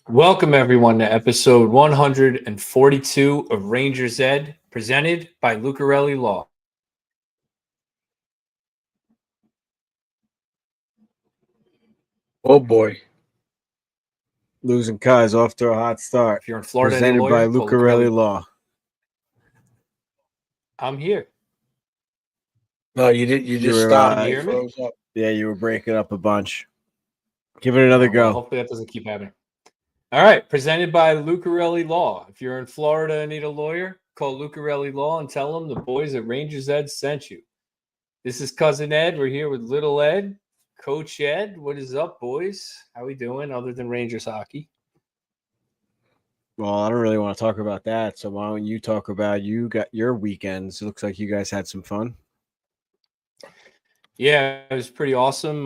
Welcome, everyone, to episode 142 of Rangers Ed, presented by Lucarelli Law. Oh boy. Losing Kai's off to a hot start. If you're in Florida, any Presented by lawyer, call Lucarelli Law. I'm here. No, you didn't. You just were, stopped. Can you You hear me? froze up. Yeah, you were breaking up a bunch. Give it another Well, go. hopefully that doesn't keep happening. All right, presented by Lucarelli Law. If you're in Florida and need a lawyer, call Lucarelli Law and tell them the boys at Rangers Ed sent you. This is Cousin Ed. We're here with Little Ed, Coach Ed. What is up, boys? How we doing other than Rangers hockey? Well, I don't really want to talk about that. So why don't you talk about you got your weekends? It looks like you guys had some fun. Yeah, it was pretty awesome.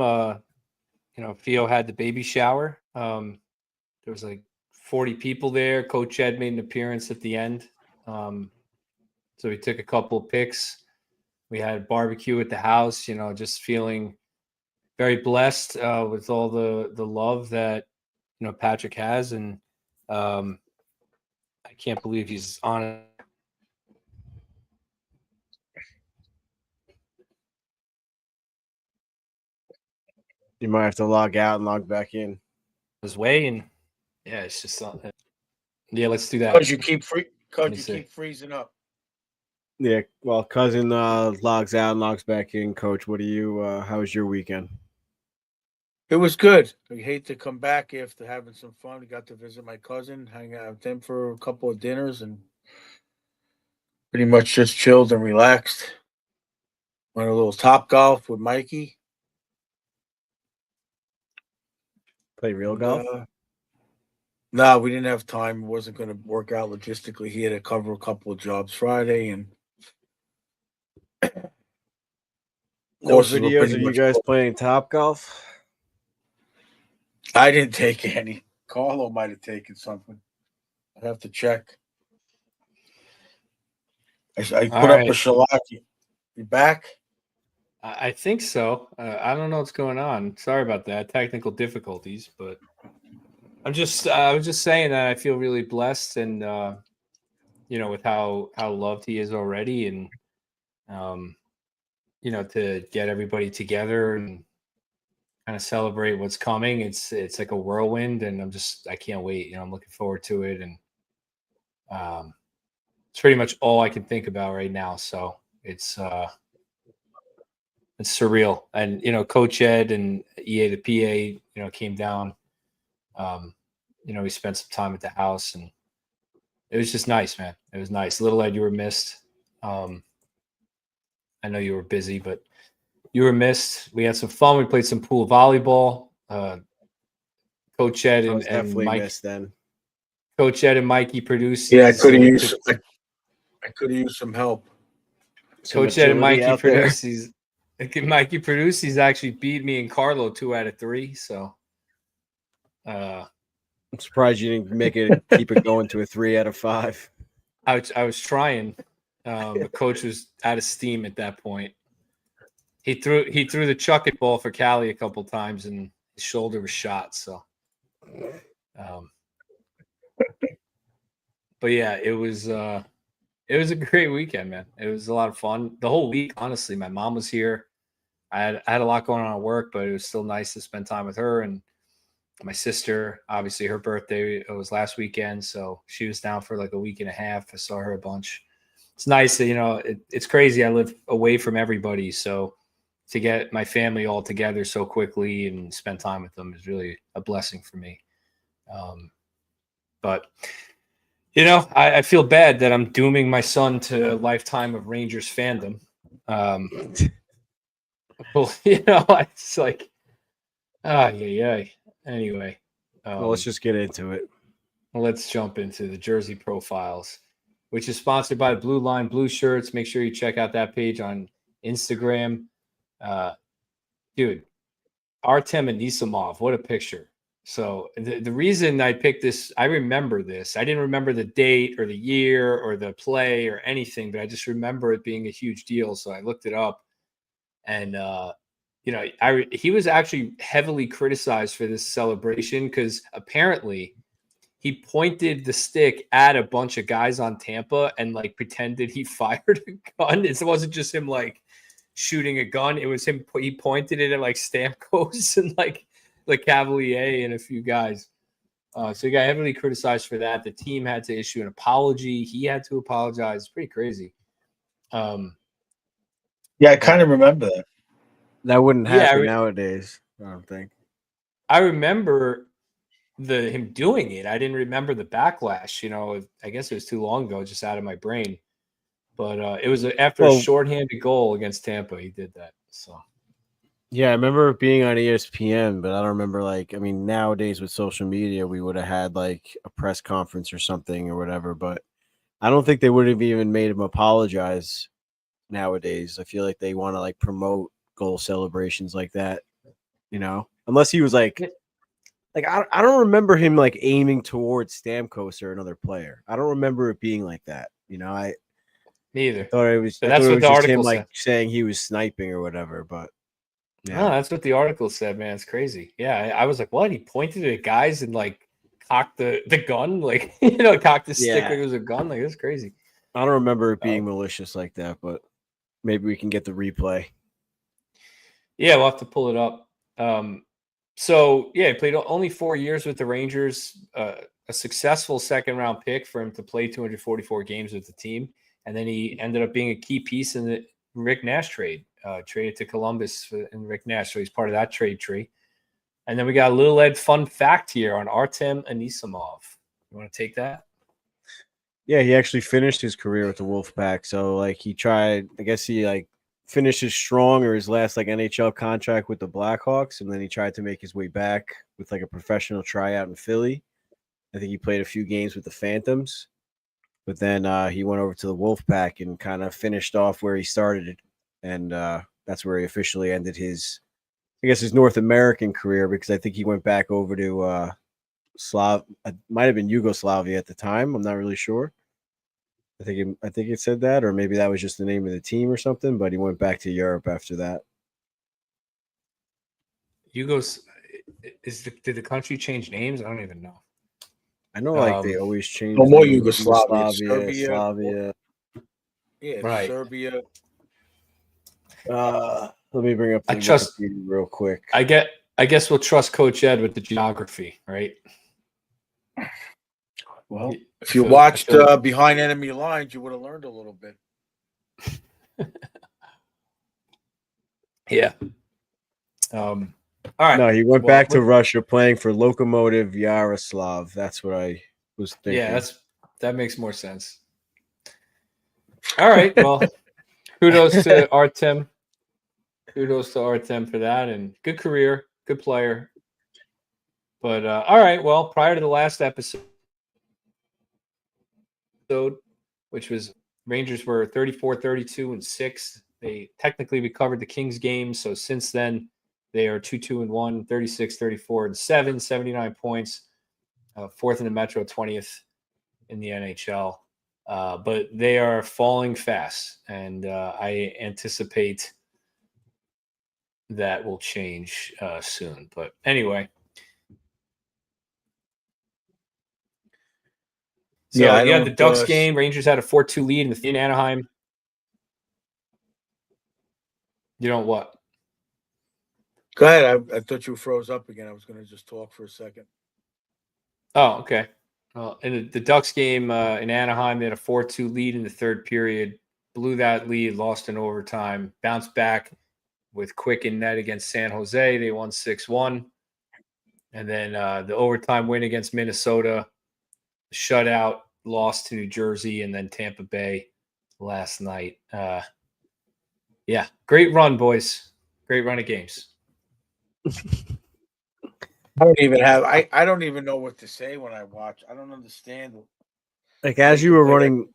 Theo had the baby shower. There was like 40 people there. Coach Ed made an appearance at the end. So we took a couple of pics. We had barbecue at the house, just feeling very blessed with all the love that, Patrick has. And I can't believe he's on You might have to log out and log back in. his way. And yeah, it's just yeah, let's do that. Because you keep freezing up. Yeah, well, cousin logs out and logs back in. Coach, what do you? How was your weekend? It was good. I hate to come back after having some fun. We got to visit my cousin, hang out with him for a couple of dinners, and pretty much just chilled and relaxed. Went a little top golf with Mikey. Play real golf? No, we didn't have time. It wasn't going to work out logistically. He had to cover a couple of jobs Friday, and No videos of you guys playing top golf? I didn't take any. Carlo might have taken something. I'd have to check. I put up a Shalaki. You back? I think so. I don't know what's going on. Sorry about that. Technical difficulties, but I was just saying that I feel really blessed and, with how loved he is already and, to get everybody together and kind of celebrate what's coming. It's like a whirlwind and I can't wait. I'm looking forward to it. And, it's pretty much all I can think about right now. So it's surreal. And, Coach Ed and EA the PA, came down. We spent some time at the house and it was just nice, man. It was nice. Little Ed, you were missed. I know you were busy, but you were missed. We had some fun. We played some pool volleyball. Coach Ed and Mike. Missed then. Coach Ed and Mikey produced. Yeah, I could have used some help. Coach Ed and Mikey produced. Mikey produced. He's actually beat me and Carlo 2 out of 3. So, I'm surprised you didn't keep it going to a 3 out of 5. I was trying. The coach was out of steam at that point. He threw the chucket ball for Callie a couple times and his shoulder was shot. So, but yeah, it was a great weekend, man. It was a lot of fun. The whole week, honestly, my mom was here. I had a lot going on at work, but it was still nice to spend time with her and my sister. Obviously, her birthday was last weekend, so she was down for like a week and a half. I saw her a bunch. It's nice that, it's crazy. I live away from everybody, so to get my family all together so quickly and spend time with them is really a blessing for me. But I feel bad that I'm dooming my son to a lifetime of Rangers fandom. Well, it's like, yeah. Anyway, well, let's just get into it. Let's jump into the Jersey Profiles, which is sponsored by Blue Line Blue Shirts. Make sure you check out that page on Instagram. Dude, Artem Anisimov, what a picture. So the reason I picked this, I remember this. I didn't remember the date or the year or the play or anything, but I just remember it being a huge deal. So I looked it up and, he was actually heavily criticized for this celebration because apparently he pointed the stick at a bunch of guys on Tampa and like pretended he fired a gun. It wasn't just him like shooting a gun. It was him. He pointed it at like Stamkos and like Cavalier and a few guys. So he got heavily criticized for that. The team had to issue an apology. He had to apologize. It's pretty crazy. Yeah, I kind of remember that. That wouldn't Yeah, happen nowadays, I don't think. I remember him doing it. I didn't remember the backlash. You know, I guess it was too long ago, just out of my brain. But it was after a shorthanded goal against Tampa. He did that. So yeah, I remember being on ESPN, but I don't remember like. I mean, nowadays with social media, we would have had like a press conference or something or whatever. But I don't think they would have even made him apologize nowadays. I feel like they want to like promote goal celebrations like that, you know, unless he was like I don't remember him like aiming towards Stamkos or another player. I don't remember it being like that, you know. I neither. thought it was. But I that's thought it what was the just article him said. like saying he was sniping or whatever. But yeah, that's what the article said, man. It's crazy. Yeah, I was like, what? He pointed at guys and like cocked the gun, like cocked the stick like it was a gun. Like it's crazy. I don't remember it being malicious like that, but maybe we can get the replay. Yeah, we'll have to pull it up. So yeah, he played only 4 years with the Rangers. A successful second-round pick for him to play 244 games with the team, and then he ended up being a key piece in the Rick Nash trade. Traded to Columbus and Rick Nash, so he's part of that trade tree. And then we got a little Ed fun fact here on Artem Anisimov. You want to take that? Yeah, he actually finished his career with the Wolfpack. So like he tried, I guess he like finished his strong or his last like NHL contract with the Blackhawks, and then he tried to make his way back with like a professional tryout in Philly. I think he played a few games with the Phantoms, but then he went over to the Wolfpack and kind of finished off where he started, and that's where he officially ended his, I guess, his North American career, because I think he went back over to might have been Yugoslavia at the time. I'm not really sure. I think it said that, or maybe that was just the name of the team or something. But he went back to Europe after that. Did the country change names? I don't even know. I know, like they always change. No more Yugoslavia, Serbia, Slavia. Yeah, right. Serbia. Let me bring up the Wikipedia real quick. I guess we'll trust Coach Ed with the geography, right? Well, if you watched Behind Enemy Lines, you would have learned a little bit. Yeah. All right. No, he went back to Russia playing for Lokomotiv Yaroslav. That's what I was thinking. Yeah, that makes more sense. All right. Well, kudos to Artem. Kudos to Artem for that, and good career, good player. But all right. Well, prior to the last episode, which was Rangers were 34-32-6. They technically recovered the Kings game. So since then, they are 2-2-1, 36-34-7, 79 points, fourth in the Metro, 20th in the NHL. But they are falling fast, and I anticipate that will change soon. But anyway. So, yeah, the Ducks game, Rangers had a 4-2 lead in Anaheim. You know what? Go ahead. I thought you froze up again. I was going to just talk for a second. Oh, okay. Well, in the Ducks game in Anaheim, they had a 4-2 lead in the third period, blew that lead, lost in overtime, bounced back with Quick in net against San Jose. They won 6-1. And then the overtime win against Minnesota, shutout, lost to New Jersey, and then Tampa Bay last night. Yeah, great run, boys. Great run of games. I don't even know what to say when I watch. I don't understand. Like as you were running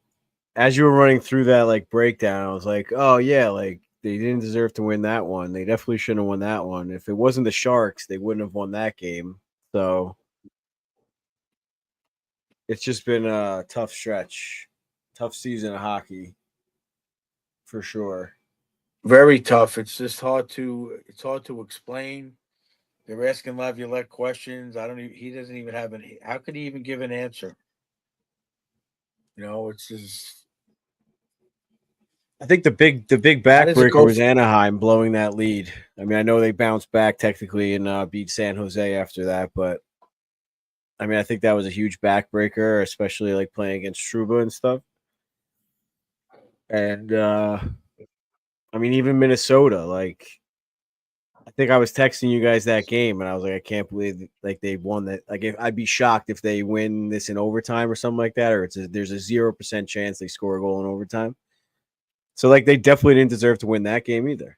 through that like breakdown, I was like, oh yeah, like they didn't deserve to win that one. They definitely shouldn't have won that one. If it wasn't the Sharks, they wouldn't have won that game. So it's just been a tough stretch, tough season of hockey, for sure. Very tough. It's just hard to explain. They're asking Laviolette questions. He doesn't even have how could he even give an answer? You know, it's just. I think the big How does it backbreaker go was Anaheim blowing that lead. I mean, I know they bounced back technically and beat San Jose after that, but I mean, I think that was a huge backbreaker, especially like playing against Trouba and stuff. And I mean, even Minnesota, like I think I was texting you guys that game, and I was like, I can't believe like they won that. Like, I'd be shocked if they win this in overtime or something like that, or there's a 0% chance they score a goal in overtime. So like they definitely didn't deserve to win that game either.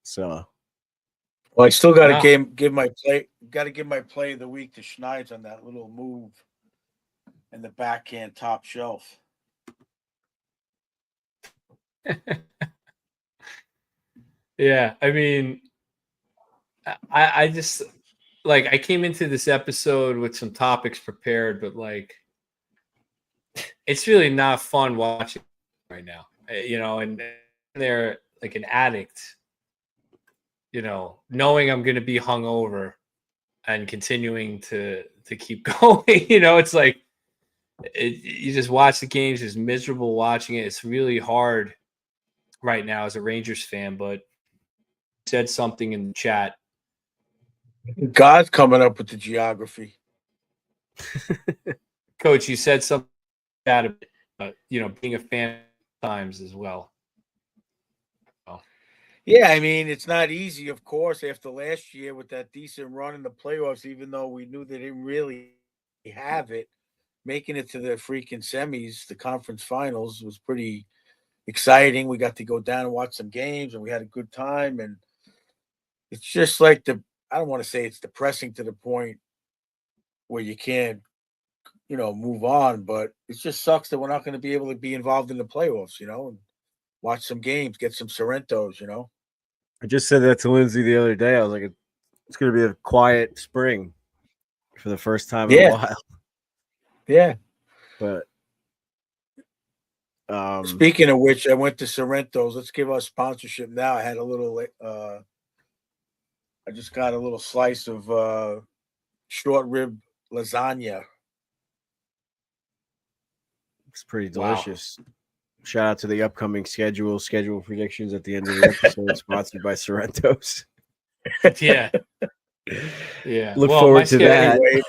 So Well, I still got to Nah. give my play. Got to give my play of the week to Schneider on that little move in the backhand top shelf. Yeah, I mean, I just like I came into this episode with some topics prepared, but like it's really not fun watching right now. You know, and they're like an addict. You know, knowing I'm going to be hungover and continuing to keep going. You know, it's like you just watch the games. It's miserable watching it. It's really hard right now as a Rangers fan. But said something in the chat. God's coming up with the geography. Coach, you said something about you know, being a fan times as well. Oh. Yeah, I mean, it's not easy, of course, after last year with that decent run in the playoffs, even though we knew they didn't really have it. Making it to the freaking semis, the conference finals, was pretty exciting. We got to go down and watch some games, and we had a good time. And it's just like I don't want to say it's depressing to the point where you can't, move on, but it just sucks that we're not going to be able to be involved in the playoffs, and watch some games, get some Sorrentos. I just said that to Lindsay the other day. I was like, it's going to be a quiet spring for the first time in a Yeah. while. Yeah. But speaking of which, I went to Sorrento's. Let's give us sponsorship now. I had a little I just got a little slice of short rib lasagna. it's pretty Wow. delicious. Shout out to the upcoming schedule predictions at the end of the episode, sponsored by Sorrento's. Yeah. Yeah. Look Well, forward my to that. Anyway,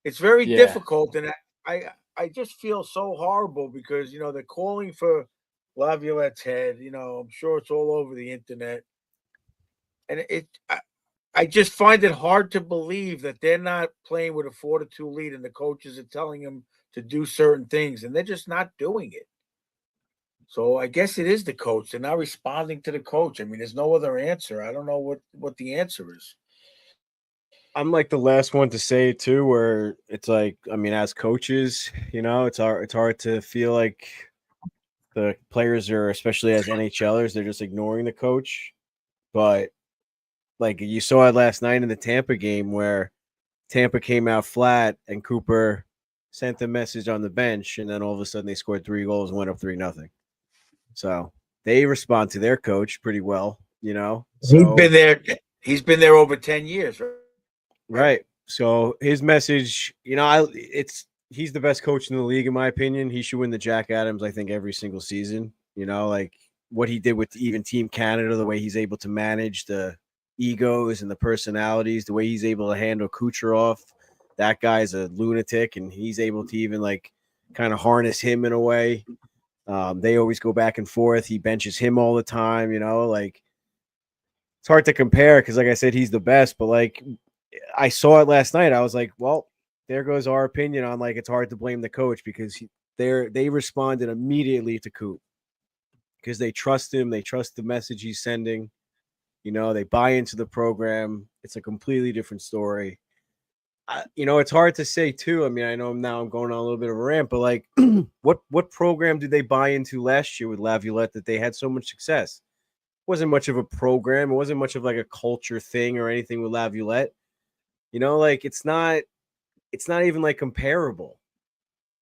it's very Yeah. difficult, and I just feel so horrible because they're calling for Laviolette's head. I'm sure it's all over the internet, and I just find it hard to believe that they're not playing with a 4-2 lead, and the coaches are telling them to do certain things, and they're just not doing it. So I guess it is the coach. They're not responding to the coach. I mean, there's no other answer. I don't know what the answer is. I'm like the last one to say it too, where it's like, I mean, as coaches, it's hard to feel like the players are, especially as NHLers, they're just ignoring the coach. But like you saw it last night in the Tampa game where Tampa came out flat and Cooper sent the message on the bench, and then all of a sudden they scored 3 goals and went up 3-0. So they respond to their coach pretty well, So, He's been there over 10 years, right. So his message, he's the best coach in the league in my opinion. He should win the Jack Adams, I think, every single season. Like what he did with even Team Canada, the way he's able to manage the egos and the personalities, the way he's able to handle Kucherov. That guy's a lunatic, and he's able to even like kind of harness him in a way. They always go back and forth. He benches him all the time, like it's hard to compare because, like I said, he's the best. But like I saw it last night, I was like, well, there goes our opinion on like it's hard to blame the coach because they responded immediately to Coop because they trust him. They trust the message he's sending. They buy into the program. It's a completely different story. It's hard to say too. I mean, I know I'm going on a little bit of a rant, but like, what program did they buy into last year with Laviolette that they had so much success? It wasn't much of a program. It wasn't much of like a culture thing or anything with Laviolette. Like it's not even like comparable.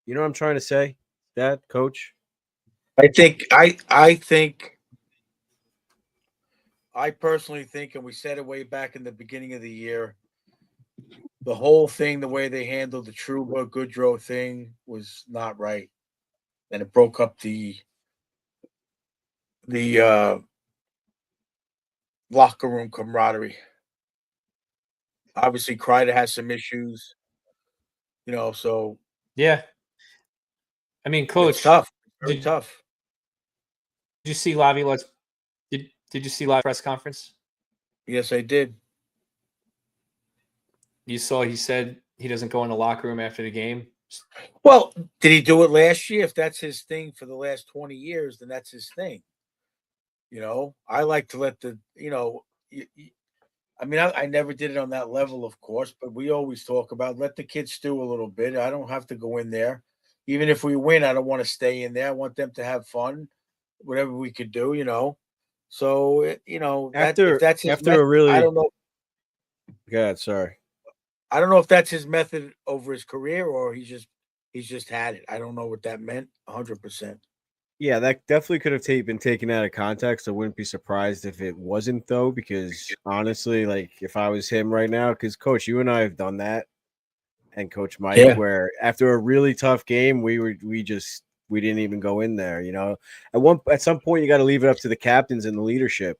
You know what I'm trying to say? That coach. I think I personally think, and we said it way back in the beginning of the year, the whole thing, the way they handled the Truba Goodrow thing was not right, and it broke up the locker room camaraderie. Obviously, Kreider has some issues, so Yeah. I mean, it's coach, tough. Very did, tough. did you see Laviolette's did you see live press conference? Yes, I did. You saw he said he doesn't go in the locker room after the game. Well, did he do it last year? If that's his thing for the last 20 years, then that's his thing. I like to let I mean, I never did it on that level, of course, but we always talk about let the kids stew a little bit. I don't have to go in there. Even if we win, I don't want to stay in there. I want them to have fun, whatever we could do. So, that if After that's his after a method, I really don't know. God, sorry. I don't know if that's his method over his career or he's just had it. I don't know what that meant 100%. Yeah, that definitely could have been taken out of context. I wouldn't be surprised if it wasn't though, because honestly, like if I was him right now, because Coach, you and I have done that, and Coach Mike, Yeah. where after a really tough game, we didn't even go in there. At some point, you got to leave it up to the captains and the leadership.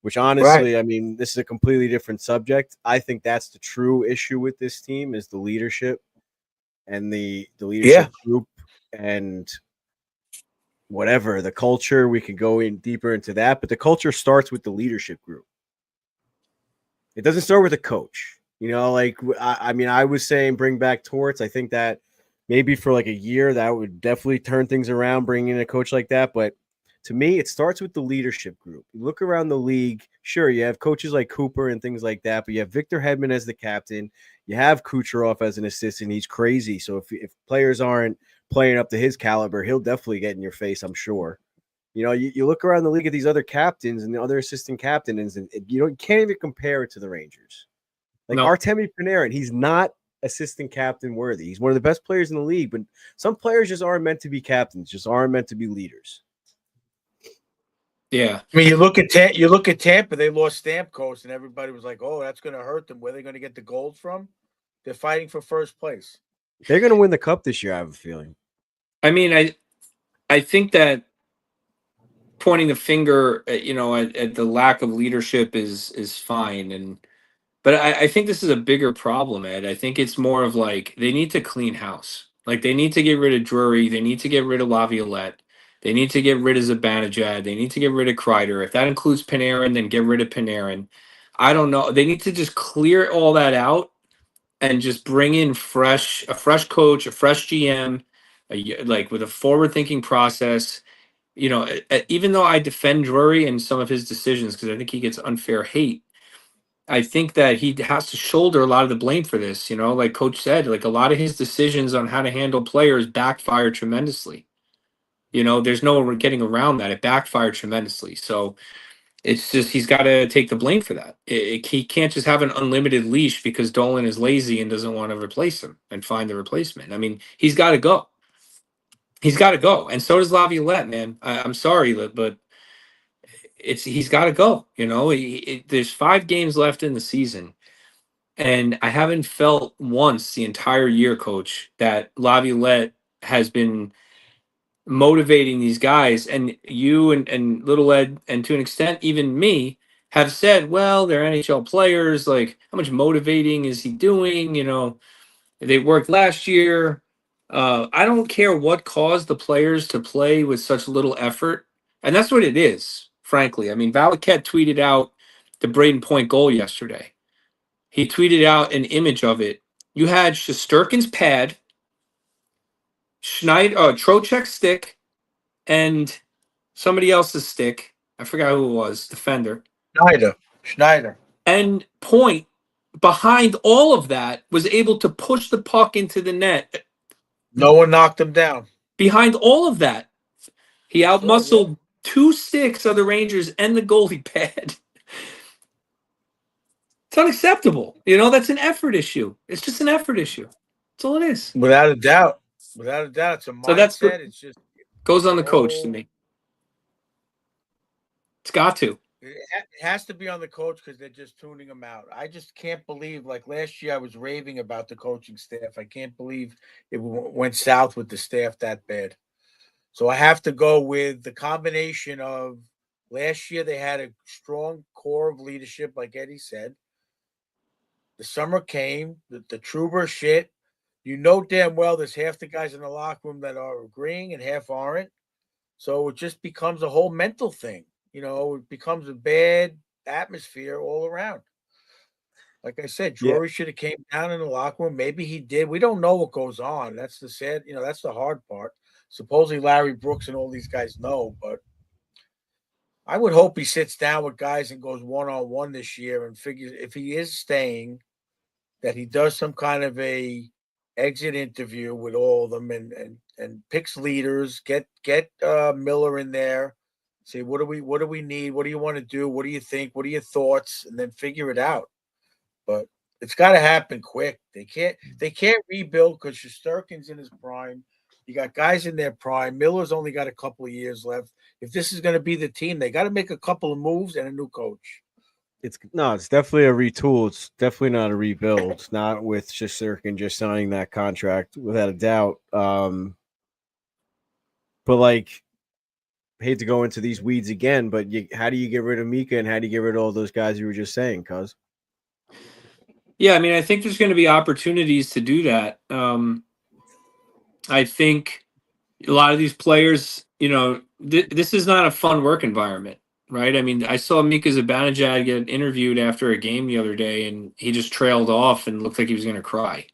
Which Right. honestly, I mean, this is a completely different subject. I think that's the true issue with this team is the leadership and the Yeah. leadership group and whatever the culture. We could go in deeper into that, but the culture starts with the leadership group. It doesn't start with a coach. I mean, I was saying bring back Torts. I think that maybe for like a year that would definitely turn things around, bringing in a coach like that. But to me, it starts with the leadership group. You look around the league, sure, you have coaches like Cooper and things like that, but you have Victor Hedman as the captain. You have Kucherov as an assistant. He's crazy. So if players aren't playing up to his caliber, he'll definitely get in your face, I'm sure. You look around the league at these other captains and the other assistant captains, and you can't even compare it to the Rangers. Like No. Artemi Panarin, he's not assistant captain worthy. He's one of the best players in the league, but some players just aren't meant to be captains, just aren't meant to be leaders. Yeah. I mean, you look at Tampa. They lost Stamkos, and everybody was like, "Oh, that's going to hurt them. Where are they going to get the gold from?" They're fighting for first place. They're going to win the cup this year, I have a feeling. I mean, I think that pointing the finger at the lack of leadership is fine, but I think this is a bigger problem, Ed. I think it's more of like they need to clean house. Like they need to get rid of Drury, they need to get rid of Laviolette, they need to get rid of Zibanejad, they need to get rid of Kreider. If that includes Panarin, then get rid of Panarin. I don't know. They need to just clear all that out and just bring in a fresh coach, a fresh GM, like with a forward-thinking process. Even though I defend Drury and some of his decisions because I think he gets unfair hate, I think that he has to shoulder a lot of the blame for this. Like Coach said, like a lot of his decisions on how to handle players backfired tremendously. There's no getting around that. It backfired tremendously. So it's just he's got to take the blame for that. He can't just have an unlimited leash because Dolan is lazy and doesn't want to replace him and find the replacement. I mean, he's got to go. He's got to go, and so does Laviolette, man. I'm sorry, but he's got to go. There's 5 games left in the season, and I haven't felt once the entire year, Coach, that Laviolette has been motivating these guys. And you and Little Ed, and to an extent, even me, have said, well, they're NHL players. Like, how much motivating is he doing? They worked last year. I don't care what caused the players to play with such little effort. And that's what it is, frankly. I mean, Valaket tweeted out the Braden Point goal yesterday. He tweeted out an image of it. You had Shesterkin's pad, Trocheck's stick, and somebody else's stick. I forgot who it was, defender. Schneider. And Point, behind all of that, was able to push the puck into the net. No one knocked him down. Behind all of that, he outmuscled 2 sticks of the Rangers and the goalie pad. It's unacceptable. That's an effort issue. It's just an effort issue. That's all it is. Without a doubt. Without a doubt. It's a mindset. So that's what it's just goes on the coach to me. It's got to. It has to be on the coach because they're just tuning him out. I just can't believe, like last year, I was raving about the coaching staff. I can't believe it went south with the staff that bad. So I have to go with the combination of last year they had a strong core of leadership, like Eddie said. The summer came, the Truber shit. You know damn well there's half the guys in the locker room that are agreeing and half aren't. So it just becomes a whole mental thing. It becomes a bad atmosphere all around. Like I said, Yeah. Drury should have came down in the locker room. Maybe he did. We don't know what goes on. That's the sad, that's the hard part. Supposedly Larry Brooks and all these guys know, but I would hope he sits down with guys and goes one-on-one this year and figures if he is staying, that he does some kind of a exit interview with all of them and picks leaders, get Miller in there, say what do we need, what do you want to do, what do you think, what are your thoughts, and then figure it out. But it's got to happen quick. They can't rebuild because Shesterkin's in his prime. You got guys in their prime. Miller's only got a couple of years left. If this is going to be the team, they got to make a couple of moves and a new coach. It's definitely a retool. It's definitely not a rebuild. It's not with Shesterkin just signing that contract without a doubt. But like, hate to go into these weeds again, but how do you get rid of Mika and how do you get rid of all those guys you were just saying, cuz? Yeah, I mean, I think there's going to be opportunities to do that. I think a lot of these players, this is not a fun work environment, right? I mean, I saw Mika Zibanejad get interviewed after a game the other day, and he just trailed off and looked like he was going to cry.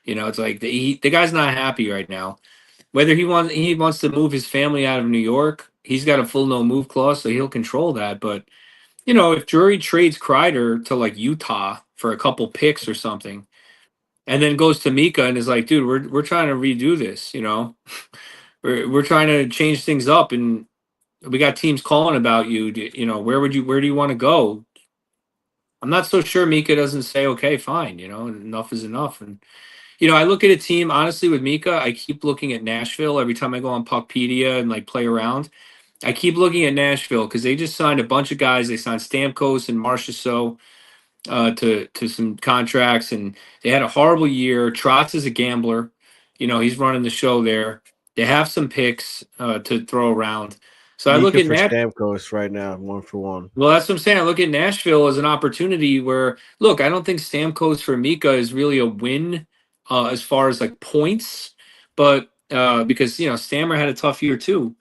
It's like the guy's not happy right now. Whether he wants to move his family out of New York, he's got a full no move clause, so he'll control that. But if Drury trades Kreider to like Utah for a couple picks or something, and then goes to Mika and is like, dude, we're trying to redo this, we're trying to change things up, and we got teams calling about you. Where do you want to go? I'm not so sure Mika doesn't say, okay, fine, enough is enough. And I look at a team honestly with Mika. I keep looking at Nashville every time I go on Puckpedia and like play around. I keep looking at Nashville because they just signed a bunch of guys. They signed Stamkos and Marchessault to some contracts, and they had a horrible year. Trotz is a gambler. He's running the show there. They have some picks to throw around. So I look Mika at for Stamkos right now, 1-for-1. Well, that's what I'm saying. I look at Nashville as an opportunity where, look, I don't think Stamkos for Mika is really a win as far as like points, but because Stammer had a tough year too,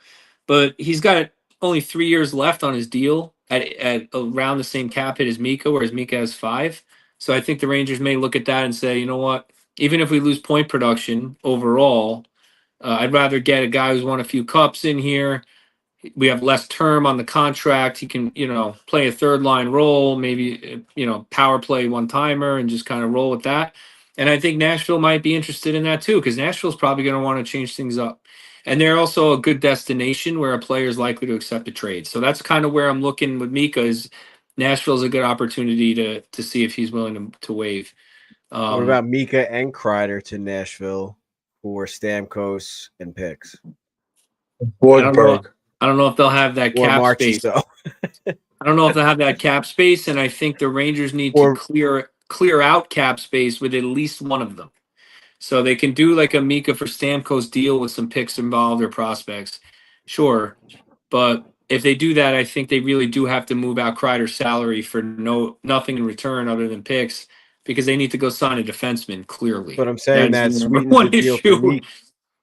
but he's got only 3 years left on his deal at around the same cap hit as Mika, whereas Mika has 5. So I think the Rangers may look at that and say, you know what, even if we lose point production overall, I'd rather get a guy who's won a few cups in here. We have less term on the contract. He can, play a third line role, maybe, power play one timer and just kind of roll with that. And I think Nashville might be interested in that too, because Nashville's probably going to want to change things up. And they're also a good destination where a player is likely to accept a trade. So that's kind of where I'm looking with Mika is Nashville's a good opportunity to see if he's willing to waive. What about Mika and Kreider to Nashville for Stamkos and picks? Borgberg. I don't know if they'll have that Or cap Marchessault. space. I don't know if they'll have that cap space, and I think the Rangers need to clear out cap space with at least one of them. So they can do like a Mika for Stamkos deal with some picks involved or prospects. Sure. But if they do that, I think they really do have to move out Kreider's salary for nothing in return other than picks because they need to go sign a defenseman, clearly. But I'm saying that sweetens the deal for Mika.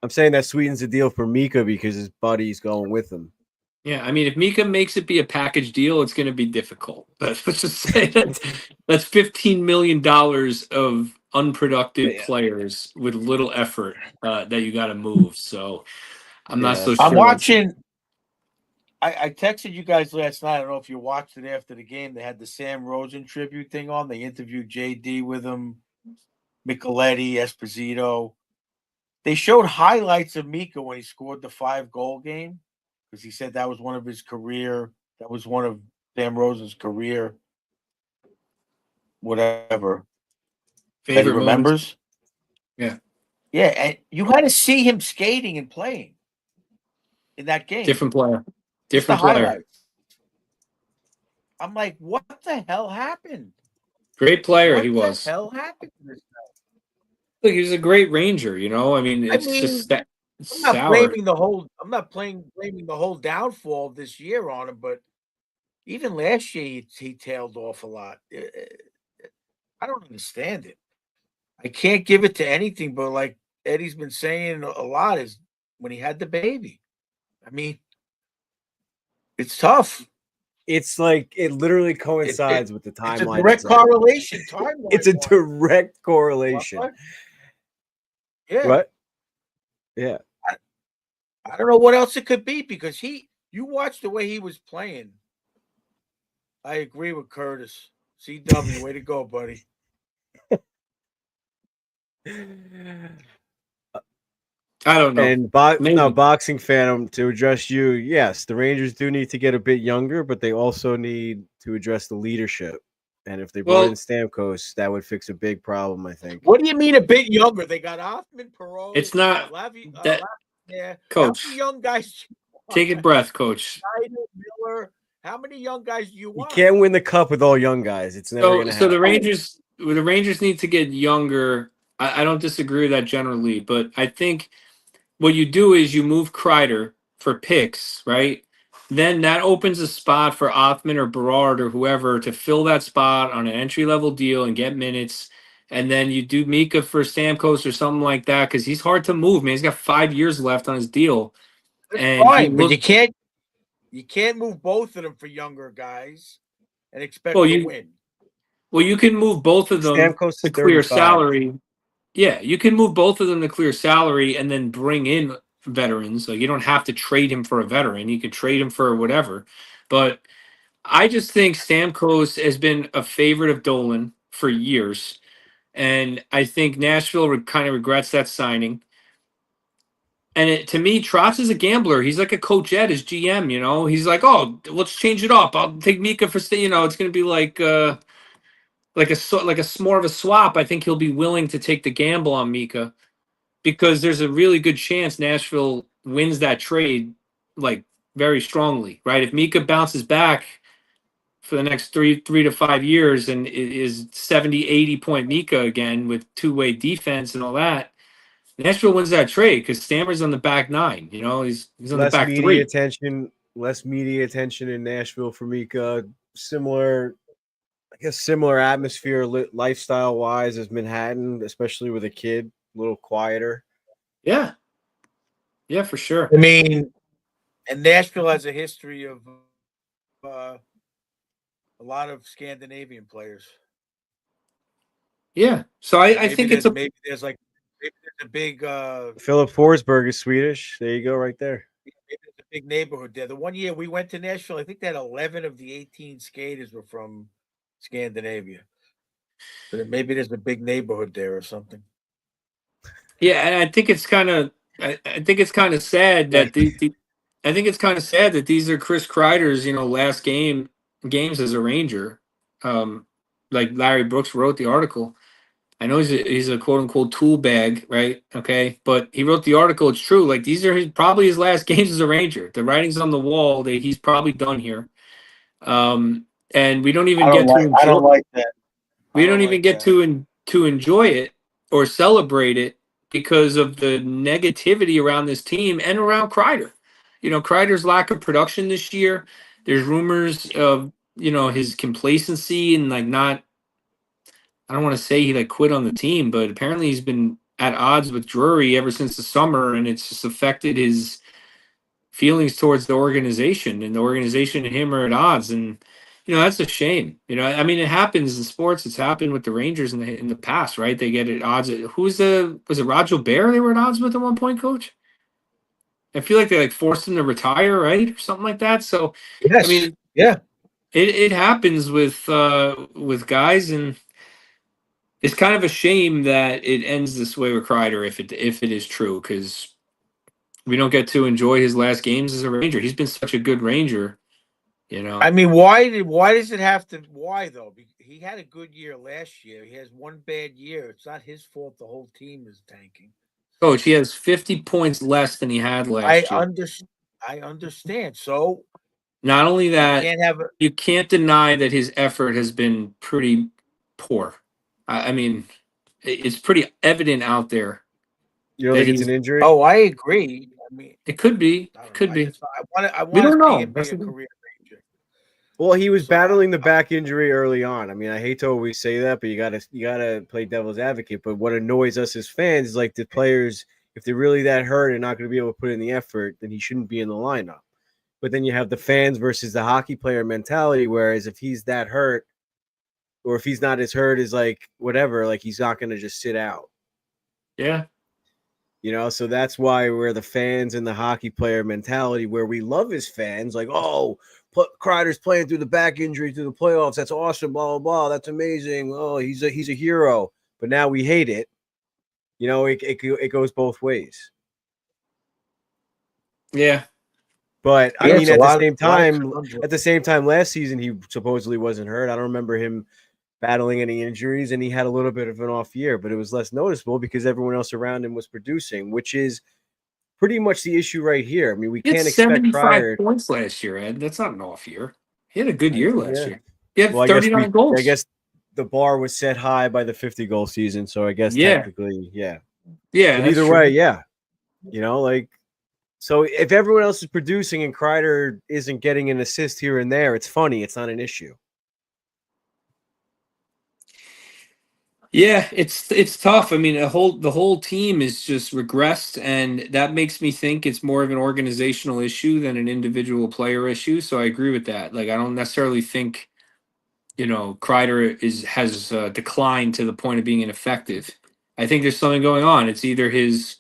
I'm saying that sweetens the deal for Mika because his buddy's going with him. Yeah, I mean, if Mika makes it be a package deal, it's going to be difficult. But let's just say that's $15 million of unproductive players with little effort that you got to move. So I'm not so sure. I'm watching. I texted you guys last night. I don't know if you watched it after the game. They had the Sam Rosen tribute thing on. They interviewed JD with him, Micheletti, Esposito. They showed highlights of Mika when he scored the 5-goal game because he said that was one of his career. That was one of Sam Rosen's career. Whatever. Favorite that he remembers. Yeah. Yeah, and you had to see him skating and playing in that game. Different player. Different player. I'm like, what the hell happened? Great player What he the was. hell happened to this guy? Look, he was a great Ranger. You know, I mean, I it's mean, just I'm not sour. blaming the whole. I'm not blaming the whole downfall of this year on him, but even last year he tailed off a lot. I don't understand it. I can't give it to anything, but like Eddie's been saying a lot is when he had the baby. I mean, it's tough. It's like it literally coincides with the It's a timeline. direct it's on. correlation. Timeline. It's a direct correlation. What? Yeah. What? Yeah. I don't know what else it could be because you watch the way he was playing. I agree with Curtis. CW, way to go, buddy. I don't know. And Maybe. boxing fan, to address you, yes, the Rangers do need to get a bit younger, but they also need to address the leadership. And if they brought Well- in Stamkos, that would fix a big problem, I think. What do you mean a bit younger? They got Othman, Perot. It's not that- yeah. Coach. How many young guys? Take a breath, Coach. Schneider, Miller. How many young guys do you You want? can't win the cup with all young guys. It's never going to So happen. the Rangers need to get younger. I don't disagree with that generally, but I think what you do is you move Kreider for picks, right? Then that opens a spot for Othman or Berard or whoever to fill that spot on an entry level deal and get minutes. And then you do Mika for Stamkos or something like that because he's hard to move, man. He's got 5 years left on his deal. And Fine, but you can't move both of them for younger guys and expect to win. Well, you can move both of them Stamkos is to clear 35. salary. Yeah, you can move both of them to clear salary and then bring in veterans. Like you don't have to trade him for a veteran. You can trade him for whatever. But I just think Stamkos has been a favorite of Dolan for years. And I think Nashville kind of regrets that signing. And to me, Trotz is a gambler. He's like a Coach Ed, his GM, you know. He's like, oh, let's change it up. I'll take Mika for you know, it's gonna be like a more of a swap. I think he'll be willing to take the gamble on Mika because there's a really good chance Nashville wins that trade like very strongly, right? If Mika bounces back for the next 3 to 5 years and is 70, 80 point Mika again with two-way defense and all that, Nashville wins that trade because Stammer's on the back nine. You know, he's on the back three. Less media attention in Nashville for Mika. Similar atmosphere, lifestyle wise, as Manhattan, especially with a kid, a little quieter. Yeah, for sure. I mean, and Nashville has a history of a lot of Scandinavian players. Yeah, so I think it's maybe there's a big Philip Forsberg is Swedish. There you go, right there. Maybe there's a big neighborhood there. The one year we went to Nashville, I think that 11 of the 18 skaters were from Scandinavia. So maybe there's a big neighborhood there or something. Yeah, and I think it's kind of sad that I think it's kind of sad that these are Chris Kreider's, you know, last games as a Ranger. Like Larry Brooks wrote the article. I know he's a quote unquote tool bag, right? Okay, but he wrote the article. It's true. Like these are probably his last games as a Ranger. The writing's on the wall that he's probably done here. And we don't even get to enjoy. I don't like that. We don't even get to enjoy it or celebrate it because of the negativity around this team and around Kreider. You know, Kreider's lack of production this year. There's rumors of, you know, his complacency and like not. I don't want to say he like quit on the team, but apparently he's been at odds with Drury ever since the summer, and it's just affected his feelings towards the organization, and the organization and him are at odds. And you know, that's a shame. You know, I mean, it happens in sports. It's happened with the Rangers in the past, right? They get at odds. Was it Roger Bear they were at odds with at one point, Coach? I feel like they like forced him to retire, right, or something like that. So, yes. I mean, yeah, it happens with guys, and it's kind of a shame that it ends this way with Kreider if it is true, because we don't get to enjoy his last games as a Ranger. He's been such a good Ranger, you know. I mean, why does it have to? Why though? He had a good year last year. He has one bad year. It's not his fault. The whole team is tanking. Coach, he has 50 points less than he had last year. I understand. So Not only that, Can't have it. you can't deny that his effort has been pretty poor. I mean, it's pretty evident out there You don't that think it's an he's. injury? Oh, I agree. I mean, It could be. I It don't could know. be. I We want don't to see know. him be That's a the thing. career Ranger. Well, he was So, battling the back injury early on. I mean, I hate to always say that, but you gotta play devil's advocate. But what annoys us as fans is like the players, if they're really that hurt and not going to be able to put in the effort, then he shouldn't be in the lineup. But then you have the fans versus the hockey player mentality. Whereas if he's that hurt, or if he's not as hurt as like whatever, like he's not going to just sit out. Yeah. So that's why we're the fans and the hockey player mentality where we love his fans. Like, oh, Kreider's playing through the back injury through the playoffs. That's awesome. Blah, blah, blah. That's amazing. Oh, he's a hero. But now we hate it. It goes both ways. Yeah. But I Yeah, mean, it's a at lot the of- same lot of time, conundrum. last season, he supposedly wasn't hurt. I don't remember him battling any injuries, and he had a little bit of an off year, but it was less noticeable because everyone else around him was producing, which is pretty much the issue right here. I mean, we He had can't expect 75 Kreider. points last year, Ed. That's not an off year. He had a good I year think, last yeah. year. He had Well, 39 goals. I guess the bar was set high by the 50-goal season, so I guess Yeah. technically, yeah. Yeah. But that's either true. way, yeah. So if everyone else is producing and Kreider isn't getting an assist here and there, it's funny. It's not an issue. Yeah, it's tough. I mean, the whole team is just regressed, and that makes me think it's more of an organizational issue than an individual player issue. So I agree with that. Like, I don't necessarily think Kreider has declined to the point of being ineffective. I think there's something going on. It's either his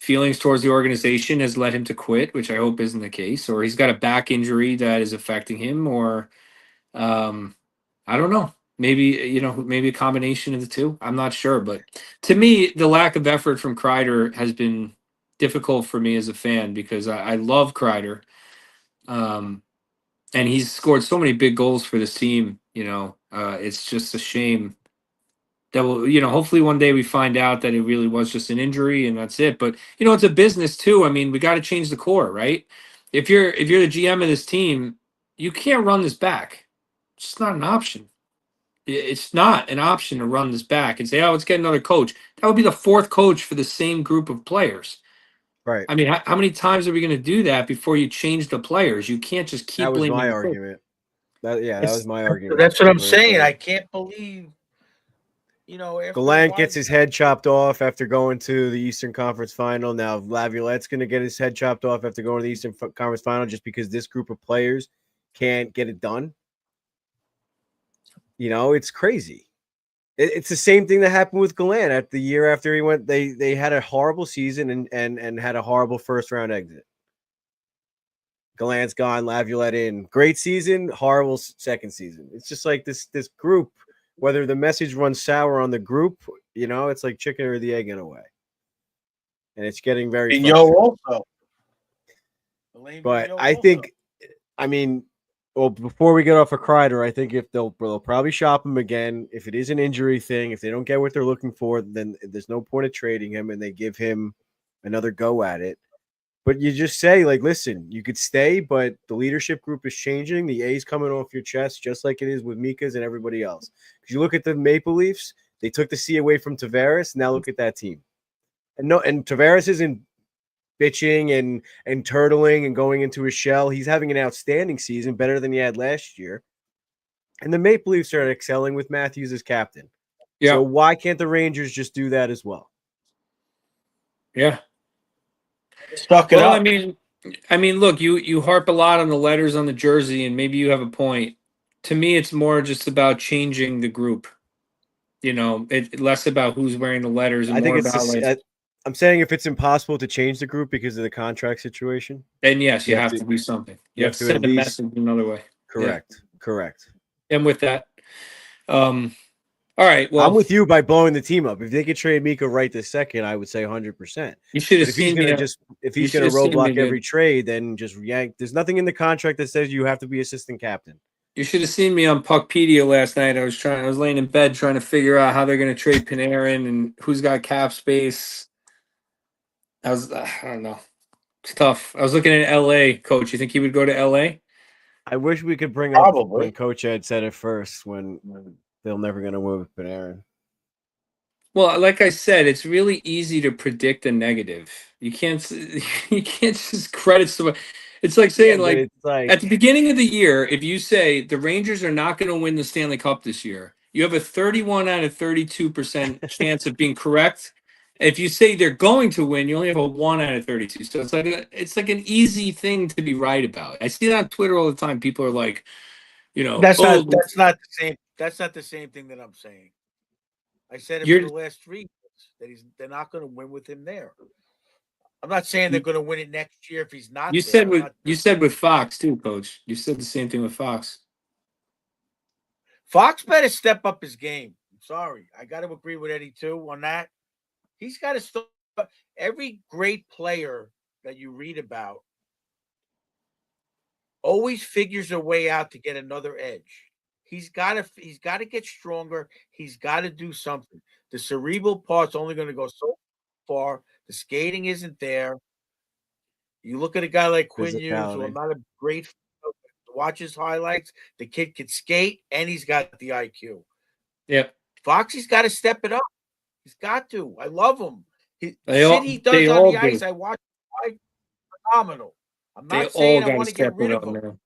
feelings towards the organization has led him to quit, which I hope isn't the case, or he's got a back injury that is affecting him, or I don't know. Maybe maybe a combination of the two. I'm not sure, but to me, the lack of effort from Kreider has been difficult for me as a fan because I love Kreider, and he's scored so many big goals for this team. It's just a shame that hopefully one day we find out that it really was just an injury and that's it. But it's a business too. I mean, we got to change the core, right? If you're the GM of this team, you can't run this back. It's just not an option. It's not an option to run this back and say, "Oh, let's get another coach." That would be the fourth coach for the same group of players. Right. I mean, how many times are we going to do that before you change the players? You can't just keep That was blaming my the coach. argument. That It's- was my argument. That's what I'm Where, saying. like, I can't believe, after Gallant a gets while- his head chopped off after going to the Eastern Conference Final. Now Laviolette's going to get his head chopped off after going to the Eastern Conference Final just because this group of players can't get it done. It's crazy. It's the same thing that happened with Gallant at the year after he went. They had a horrible season and had a horrible first round exit. Gallant's gone, Laviolette in. Great season, horrible second season. It's just like this group. Whether the message runs sour on the group, it's like chicken or the egg in a way, and it's getting very. Vigneault also. But I think, I mean, well, before we get off of Kreider, I think if they'll probably shop him again. If it is an injury thing, if they don't get what they're looking for, then there's no point of trading him, and they give him another go at it. But you just say, like, listen, you could stay, but the leadership group is changing. The A's coming off your chest, just like it is with Mika's and everybody else. Because you look at the Maple Leafs, they took the C away from Tavares. Now look at that team. And Tavares isn't bitching and turtling and going into his shell. He's having an outstanding season, better than he had last year. And the Maple Leafs are excelling with Matthews as captain. Yeah. So why can't the Rangers just do that as well? Yeah. Stuck it Well, up. I mean, look, you harp a lot on the letters on the jersey, and maybe you have a point. To me, it's more just about changing the group. Less about who's wearing the letters and I think more it's about like. I'm saying if it's impossible to change the group because of the contract situation, And yes, you you have have to do something. You have to at send a least- message another way. correct. And with that, all right. Well, I'm with you by blowing the team up. If they could trade Mika right this second, I would say 100%. you should But have if he's seen me. gonna if he's you gonna should have seen me, roadblock dude. every trade, then just yank. There's nothing in the contract that says you have to be assistant captain. You should have seen me on Puckpedia last night. I was laying in bed trying to figure out how they're going to trade Panarin and who's got cap space. I don't know. It's tough. I was looking at LA, coach. You think he would go to LA? I wish we could bring up Probably. when Coach Ed said it first when they're never going to win with Panarin. Well, like I said, it's really easy to predict a negative. You can't you can't just credit someone. It's like saying But like it's like at the beginning of the year, if you say the Rangers are not going to win the Stanley Cup this year, you have a 31 out of 32% chance of being correct. If you say they're going to win, you only have a 1 out of 32. So it's like an easy thing to be right about. I see that on Twitter all the time. People are like, That's oh, not the same. That's not the same thing that I'm saying. I said it for you're the last 3 years that they're not going to win with him there. I'm not saying they're going to win it next year if he's not you there. said with Fox too, coach. You said the same thing with Fox. Fox better step up his game. I'm sorry. I got to agree with Eddie too on that. He's got to start. Every great player that you read about always figures a way out to get another edge. He's got to get stronger. He's got to do something. The cerebral part's only going to go so far. The skating isn't there. You look at a guy like Quinn Hughes, who I'm not a great fan of, watch his highlights. The kid can skate and he's got the IQ. Yep. Foxy's got to step it up. He's got to. I love him. He does they on all the do. ice. I watch phenomenal. I'm They not saying all I got want to to get step rid it of up him.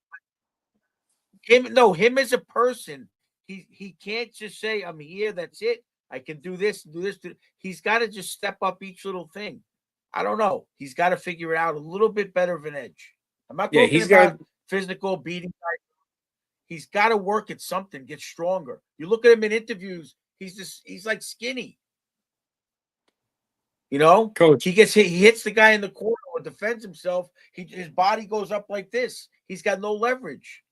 now. Him as a person, he can't just say, I'm here, that's it. I can do this, do this. He's got to just step up each little thing. I don't know. He's got to figure it out a little bit better of an edge. I'm not Yeah, talking he's about got physical beating guys. He's got to work at something, get stronger. You look at him in interviews, he's like skinny. You know, coach. he gets hit, he hits the guy in the corner or defends himself. His body goes up like this. He's got no leverage.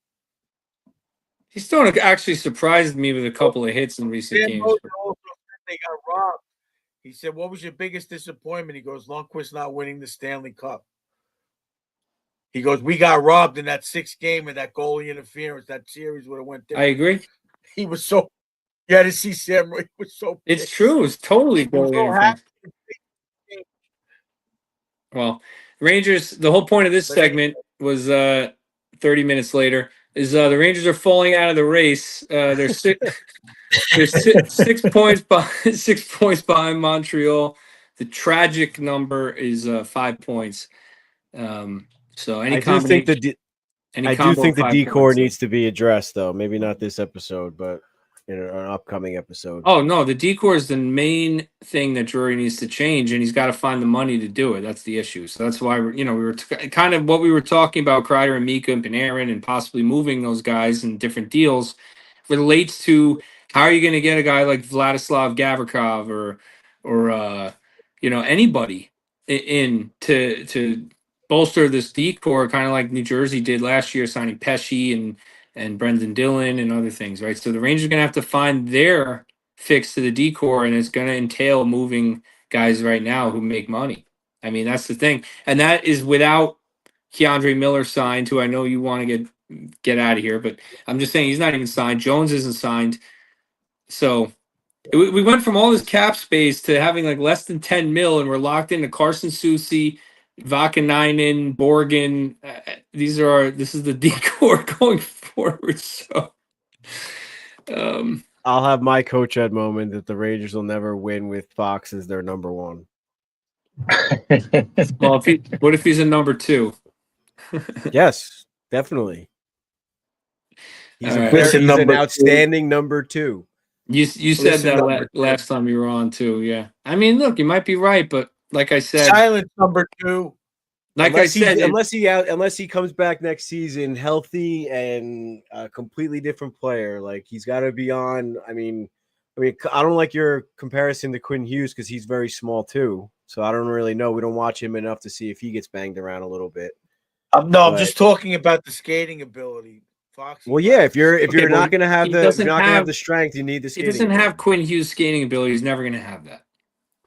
He's still actually surprised me with a couple of hits in recent Sam games. Moser also said they got robbed. He said, "What was your biggest disappointment?" He goes, "Lundqvist not winning the Stanley Cup." He goes, "We got robbed in that 6th game of that goalie interference. That series would have went different." I agree. He was so. You had to see Sam. He was so. It's pissed. true. It's totally He was goalie so interference. happy. Well, Rangers. The whole point of this But segment was 30 minutes later. Is the Rangers are falling out of the race. They're they're 6 points behind 6 points behind Montreal. The tragic number is 5 points. So any I do think combination. I do think the decor needs to be addressed, though. Maybe not this episode, but in an upcoming episode. Oh no, the decor is the main thing that Drury needs to change, and he's got to find the money to do it. That's the issue. So that's why we were kind of what we were talking about, Kreider and Mika and Panarin, and possibly moving those guys in different deals relates to how are you going to get a guy like Vladislav Gavrikov or anybody in to bolster this decor, kind of like New Jersey did last year, signing Pesci and Brendan Dillon and other things, right? So the Rangers are going to have to find their fix to the decor, and it's going to entail moving guys right now who make money. I mean, that's the thing, and that is without Keandre Miller signed, who I know you want to get out of here, but I'm just saying he's not even signed. Jones isn't signed, so we went from all this cap space to having like less than 10 mil, and we're locked into Carson Soucy, Vakanainen, Borgen. This is the decor going forward. So, I'll have my Coach Ed moment that the Rangers will never win with Fox as their number one. well, what if he's a number 2? Yes, definitely. He's, All right. he's an Number outstanding number 2. You said that last time you were on too. Yeah, I mean, look, you might be right, but like I said, silent number 2. like unless I said, unless he comes back next season healthy and a completely different player, like he's got to be on. I mean, I don't like your comparison to Quinn Hughes because he's very small too. So I don't really know. We don't watch him enough to see if he gets banged around a little bit. I'm just talking about the skating ability. Foxy. Well, yeah, if you're Okay, not going to have he the doesn't have the strength, you need the he skating. doesn't have ability. Quinn Hughes skating ability. He's never going to have that.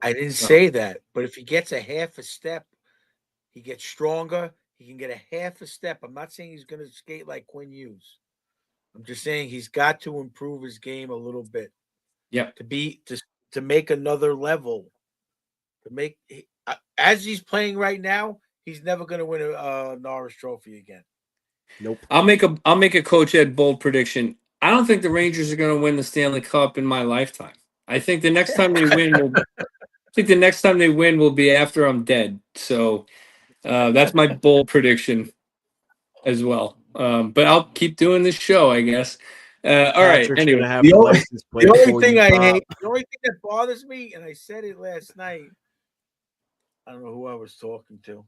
I didn't say that, but if he gets a half a step, he gets stronger. He can get a half a step. I'm not saying he's going to skate like Quinn Hughes. I'm just saying he's got to improve his game a little bit. Yep. To make another level. To make as he's playing right now, he's never going to win a Norris Trophy again. Nope. I'll make a Coach Ed bold prediction. I don't think the Rangers are going to win the Stanley Cup in my lifetime. I think the next time they win will be after I'm dead. So that's my bold prediction as well. But I'll keep doing this show, I guess. All right. Patrick's Anyway, gonna have The the only- license plate The only for thing you, I Bob. hate, the only thing that bothers me, and I said it last night, I don't know who I was talking to.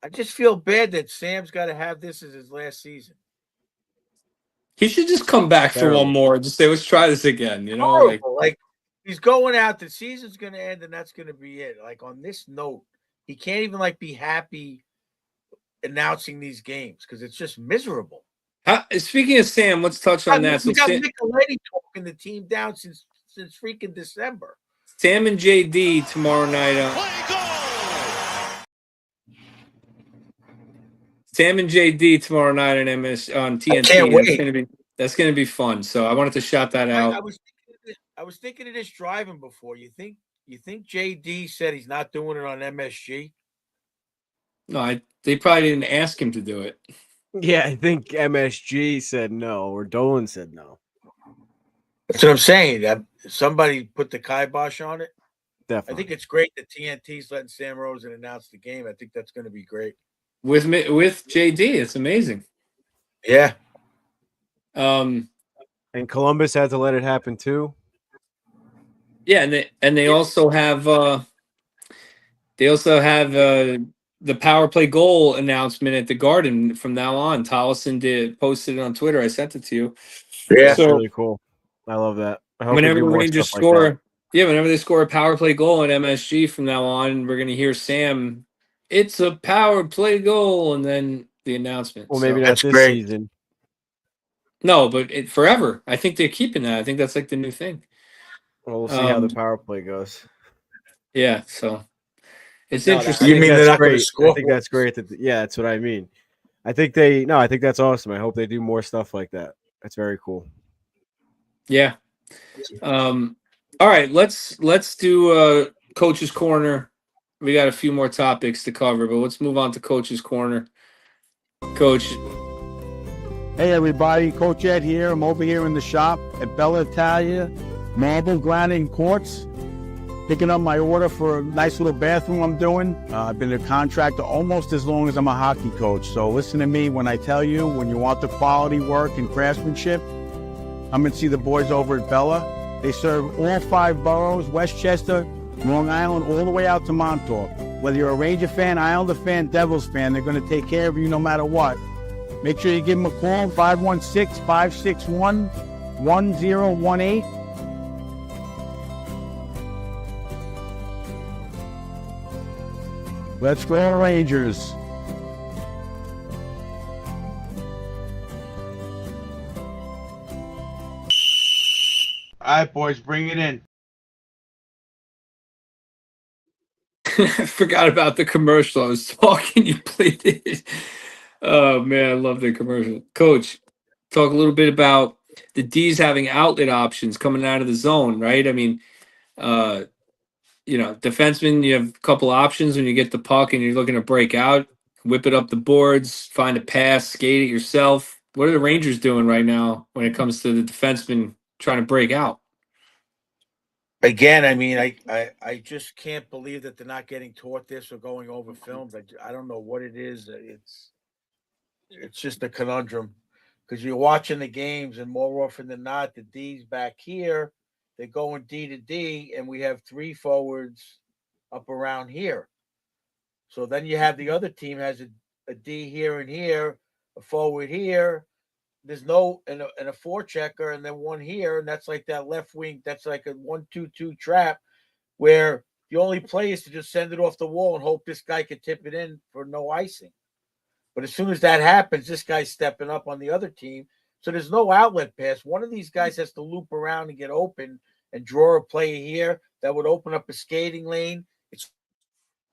I just feel bad that Sam's got to have this as his last season. he should just come back for Terrible. one more and just say, let's try this again. You know, like Horrible. Like he's going out, the season's going to end, and that's going to be it. Like on this note, he can't even like be happy announcing these games because it's just miserable. speaking of Sam, let's touch on that. We So got Sam, Nicoletti talking the team down since freaking December. Sam and JD tomorrow night. Sam and JD tomorrow night on TNT. can't wait. That's gonna be fun. So I wanted to shout that out. I was thinking of this driving before. You think JD said he's not doing it on MSG? No, they probably didn't ask him to do it. Yeah, I think MSG said no, or Dolan said no. That's what I'm saying. That somebody put the kibosh on it. I Definitely. think it's great that TNT's letting Sam Rosen announce the game. I think that's going to be great. With JD, it's amazing. Yeah. And Columbus had to let it happen too. Yeah, and they also have the power play goal announcement at the Garden from now on. Tollison posted it on Twitter. I sent it to you. Yeah. That's So- really cool. I love that. I hope Whenever they do the more Rangers stuff like that. whenever they score a power play goal at MSG from now on, we're gonna hear Sam. It's a power play goal, and then the announcement. Well, maybe So- not That's this great. season. no, but forever. I think they're keeping that. I think that's like the new thing. Well, we'll see how the Um, power play goes. Yeah, so it's No, interesting. You I think mean they're that's not gonna great. score I think that's great. Yeah, that's what I mean. I think that's awesome. I hope they do more stuff like that. That's very cool. Yeah. All right, let's do Coach's Corner. We got a few more topics to cover, but let's move on to Coach's Corner. Coach, Hey everybody, Coach Ed here. I'm over here in the shop at Bella Italia Marble Granite and Quartz, picking up my order for a nice little bathroom I'm doing. I've been a contractor almost as long as I'm a hockey coach. So listen to me when I tell you, when you want the quality work and craftsmanship, come and see the boys over at Bella. They serve all 5 boroughs, Westchester, Long Island, all the way out to Montauk. Whether you're a Ranger fan, Islander fan, Devils fan, they're going to take care of you no matter what. Make sure you give them a call, 516-561-1018. Let's go Rangers. All right, boys, bring it in. I forgot about the commercial. I was talking, you played it. Oh man, I love the commercial. Coach, talk a little bit about the D's having outlet options coming out of the zone, right? I mean, defenseman, you have a couple options when you get the puck and you're looking to break out, whip it up the boards, find a pass, skate it yourself. What are the Rangers doing right now when it comes to the defenseman trying to break out? Again, I mean, I just can't believe that they're not getting taught this or going over films. I don't know what it is. It's just a conundrum because you're watching the games, and more often than not, the D's back here, they're going D to D, and we have 3 forwards up around here. So then you have the other team has a D here and here, a forward here. There's no and a forechecker, and then one here, and that's like that left wing. That's like a 1-2-2 trap, where the only play is to just send it off the wall and hope this guy can tip it in for no icing. But as soon as that happens, this guy's stepping up on the other team, so there's no outlet pass. One of these guys has to loop around and get open and draw a play here that would open up a skating lane. It's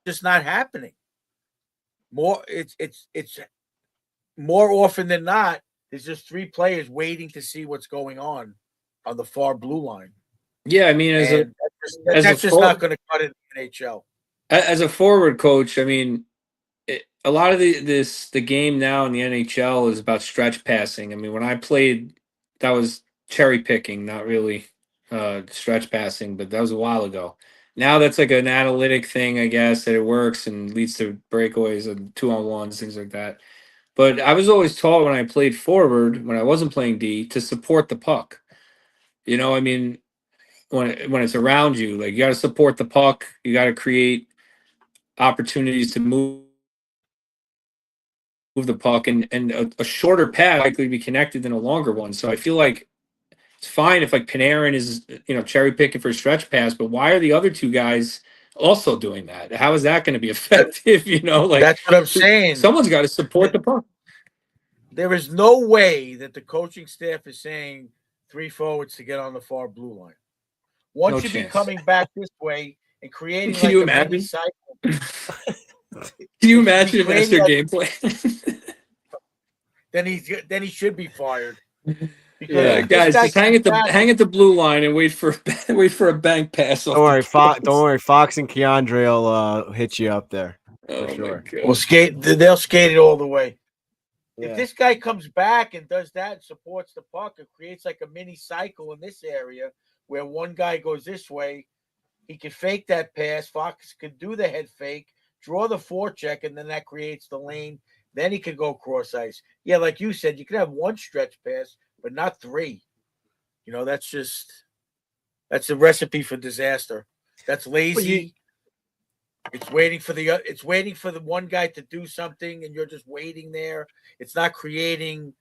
just not happening. It's more often than not. There's just 3 players waiting to see what's going on the far blue line. Yeah, I mean, That's just not going to cut it in the NHL. as a forward coach, I mean, a lot of the game now in the NHL is about stretch passing. I mean, when I played, that was cherry picking, not really stretch passing, but that was a while ago. Now that's like an analytic thing, I guess, that it works and leads to breakaways and 2-on-1s, things like that. But I was always taught when I played forward, when I wasn't playing D, to support the puck. You know, I mean, when it's around you, like you got to support the puck, you got to create opportunities to move the puck, and a shorter pass likely be connected than a longer one. So I feel like it's fine if like Panarin is cherry picking for a stretch pass, but why are the other two guys also doing that? How is that going to be effective? Like That's what I'm saying. someone's got to support the puck. There is no way that the coaching staff is saying 3 forwards to get on the far blue line. One No should be chance. coming back this way and creating Can like you a mini imagine? cycle. Can you imagine if that's their Creating game plan? Then he should be fired. Because Yeah, if this guys, guy just hang comes back- at the blue line and wait for a bank pass. Don't worry, Fox and Keandre will hit you up there. Oh sure. my We'll skate. They'll skate it all the way. Yeah. If this guy comes back and does that, supports the puck, it creates like a mini cycle in this area where one guy goes this way, he can fake that pass. Fox could do the head fake, draw the forecheck, and then that creates the lane. Then he could go cross ice. Yeah, like you said, you could have one stretch pass, but not 3. That's a recipe for disaster. That's lazy. It's waiting for the one guy to do something, and you're just waiting there. It's not creating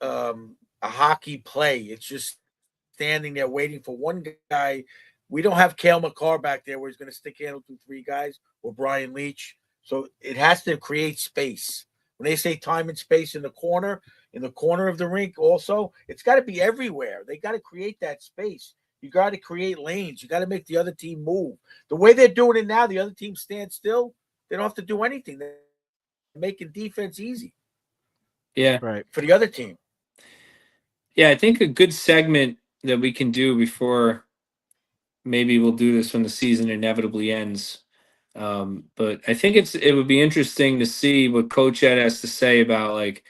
a hockey play. It's just standing there waiting for one guy. We don't have Cale Makar back there where he's going to stick handle through 3 guys or Brian Leach. So it has to create space. When they say time and space in the corner of the rink, also, it's got to be everywhere. They got to create that space. You got to create lanes. You got to make the other team move. The way they're doing it now, the other team stands still. They don't have to do anything. They're making defense easy. Yeah, Right. For the other team. yeah. I think a good segment that we can do before maybe we'll do this when the season inevitably ends. But I think it would be interesting to see what Coach Ed has to say about like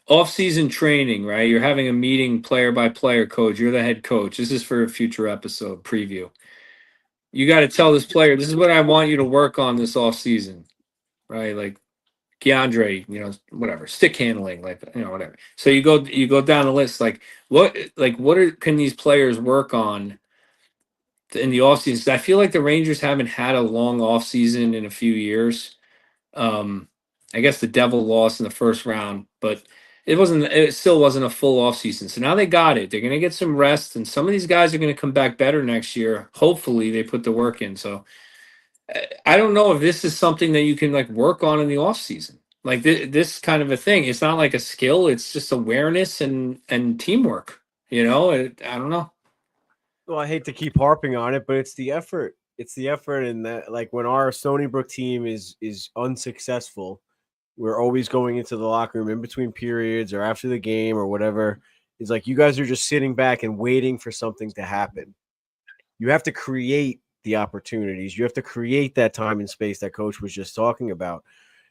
off-season training, right? You're having a meeting player by player, coach. You're the head coach. This is for a future episode preview. You got to tell this player, this is what I want you to work on this off-season, right? Like Keandre, whatever, stick handling, like, whatever. So you go down the list, like what can these players work on in the offseason? Because I feel like the Rangers haven't had a long offseason in a few years. I guess the Devil lost in the first round, but it still wasn't a full offseason. So now they got it. They're going to get some rest, and some of these guys are going to come back better next year. Hopefully they put the work in. So I don't know if this is something that you can like work on in the offseason. Like this kind of a thing. It's not like a skill. It's just awareness and teamwork. I don't know. Well, I hate to keep harping on it, but it's the effort. It's the effort, and that like when our Stony Brook team is unsuccessful, we're always going into the locker room in between periods or after the game or whatever. It's like you guys are just sitting back and waiting for something to happen. You have to create the opportunities. You have to create that time and space that Coach was just talking about.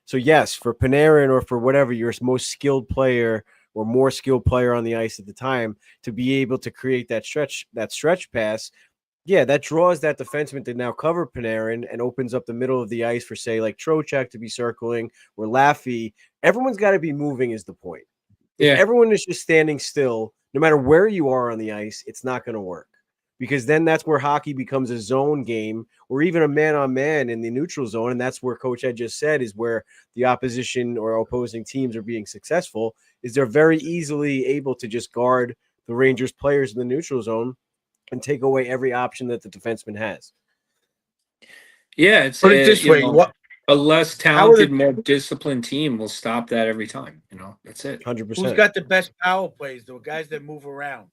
So yes, for Panarin or for whatever your most skilled player or more skilled player on the ice at the time to be able to create that stretch pass, yeah, that draws that defenseman to now cover Panarin and opens up the middle of the ice for, say, like Trocheck to be circling or Laffy. Everyone's got to be moving is the point. Yeah. If everyone is just standing still, no matter where you are on the ice, it's not going to work. Because then that's where hockey becomes a zone game or even a man-on-man in the neutral zone. And that's where Coach Ed just said is where the opposition or opposing teams are being successful, is they're very easily able to just guard the Rangers players in the neutral zone and take away every option that the defenseman has. Yeah, it's Put it this way. a less talented, more disciplined team will stop that every time. That's it. 100%. Who's got the best power plays? The guys that move around.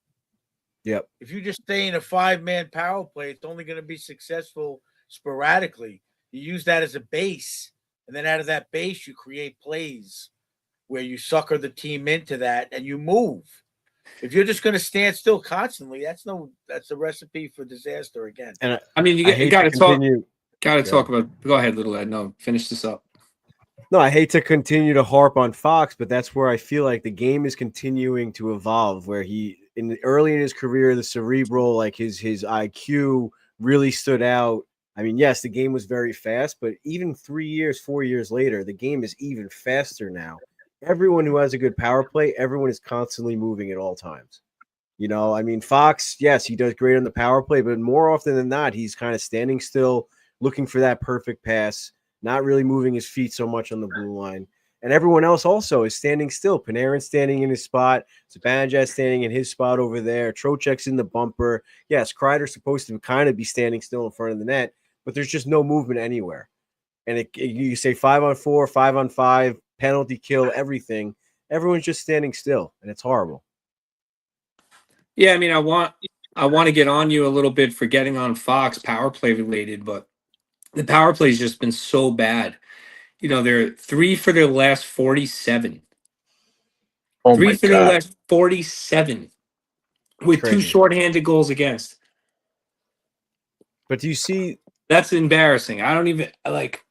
Yep. If you just stay in a 5-man power play, it's only going to be successful sporadically. You use that as a base, and then out of that base, you create plays where you sucker the team into that and you move. If you're just going to stand still constantly, that's a recipe for disaster again. And I mean, you got to talk. Got to Yeah. talk about. Go ahead, little Ed. No, finish this up. No, I hate to continue to harp on Fox, but that's where I feel like the game is continuing to evolve. Where early in his career, the cerebral, like his IQ really stood out. I mean, yes, the game was very fast, but even 3 years, 4 years later, the game is even faster now. Everyone who has a good power play, everyone is constantly moving at all times. I mean, Fox, yes, he does great on the power play, but more often than not, he's kind of standing still, looking for that perfect pass, not really moving his feet so much on the blue line. And everyone else also is standing still. Panarin's standing in his spot. Zibanejad standing in his spot over there. Trocheck's in the bumper. Yes, Kreider's supposed to kind of be standing still in front of the net, but there's just no movement anywhere. And you say 5-on-4, 5-on-5, penalty kill, everything. Everyone's just standing still, and it's horrible. Yeah, I mean, I want to get on you a little bit for getting on Fox power play related, but the power play's just been so bad. They're 3 for their last 47. Oh 3 my for their God. last 47 with 2 Crazy. shorthanded goals against. But do you see? That's embarrassing. I don't even like.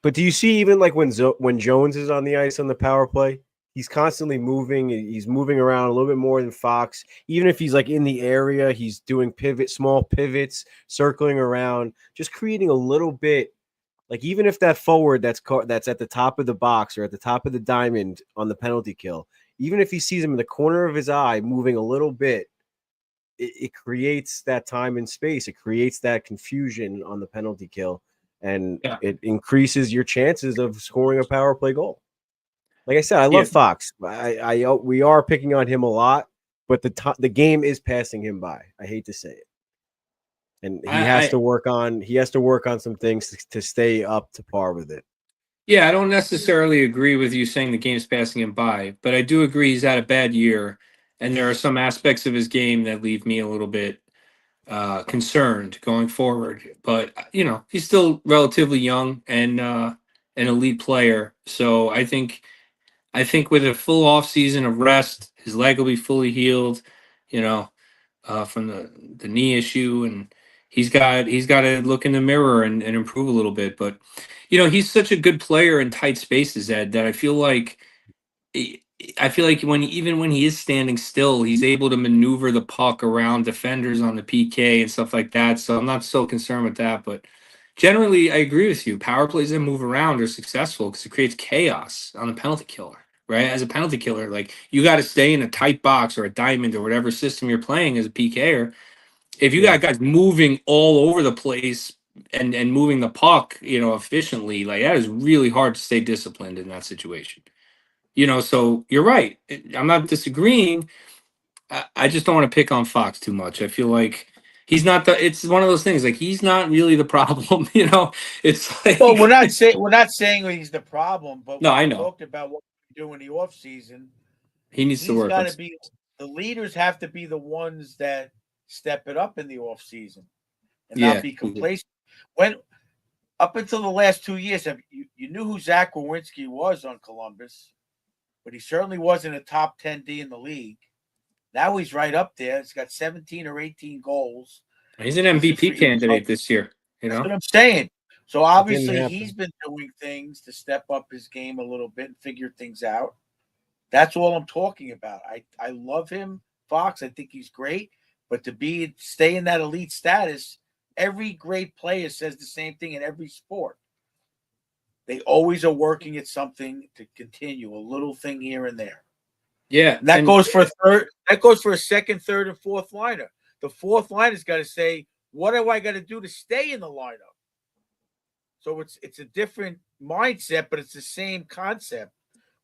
But do you see even like when Jones is on the ice on the power play, he's constantly moving. He's moving around a little bit more than Fox. Even if he's like in the area, he's doing small pivots, circling around, just creating a little bit. Like even if that forward that's at the top of the box or at the top of the diamond on the penalty kill, even if he sees him in the corner of his eye moving a little bit, it creates that time and space. It creates that confusion on the penalty kill, and it increases your chances of scoring a power play goal. Like I said, I love Fox. We are picking on him a lot, but the game is passing him by. I hate to say it. And he has to work on some things to stay up to par with it. Yeah, I don't necessarily agree with you saying the game's passing him by, but I do agree he's had a bad year, and there are some aspects of his game that leave me a little bit concerned going forward. But he's still relatively young and an elite player. So I think with a full off season of rest, his leg will be fully healed. From the knee issue, and he's got to look in the mirror and improve a little bit. But he's such a good player in tight spaces, Ed, that I feel like when he is standing still, he's able to maneuver the puck around defenders on the PK and stuff like that. So I'm not so concerned with that. But generally, I agree with you. Power plays that move around are successful because it creates chaos on the penalty killer. Right, as a penalty killer, like you got to stay in a tight box or a diamond or whatever system you're playing as a PKer. If you got guys moving all over the place and moving the puck, efficiently, like that is really hard to stay disciplined in that situation. So you're right. I'm not disagreeing. I just don't want to pick on Fox too much. I feel like he's not it's one of those things. Like he's not really the problem. It's like. Well, we're not saying he's the problem, but no, I know. Talked about what we do in the off season. He needs to work. The leaders have to be the ones that step it up in the off season and not be complacent. When up until the last 2 years, you knew who Zach Werenski was on Columbus, but he certainly wasn't a top 10 D in the league. Now he's right up there. He's got 17 or 18 goals. He's an MVP candidate this year. That's what I'm saying. So obviously he's been doing things to step up his game a little bit and figure things out. That's all I'm talking about. I love him, Fox. I think he's great. But to stay in that elite status, every great player says the same thing in every sport. They always are working at something to continue, a little thing here and there. Yeah. And that goes for a third. That goes for a second, third, and fourth liner. The fourth liner's got to say, what do I got to do to stay in the lineup? So it's a different mindset, but it's the same concept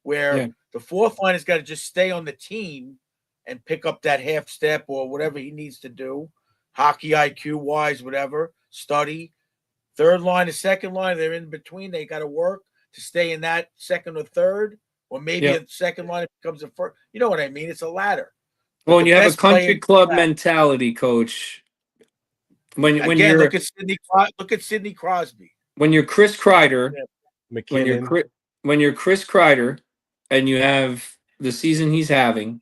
where the fourth line has got to just stay on the team and pick up that half step or whatever he needs to do, hockey IQ wise, whatever, study. Third line and second line, they're in between. They got to work to stay in that second or third, or maybe a second line becomes a first. You know what I mean? It's a ladder. Well, when you have a country club mentality, Coach, when you're look at Sidney Crosby. When you're Chris Kreider, McKinnon. when you're Chris Kreider, and you have the season he's having,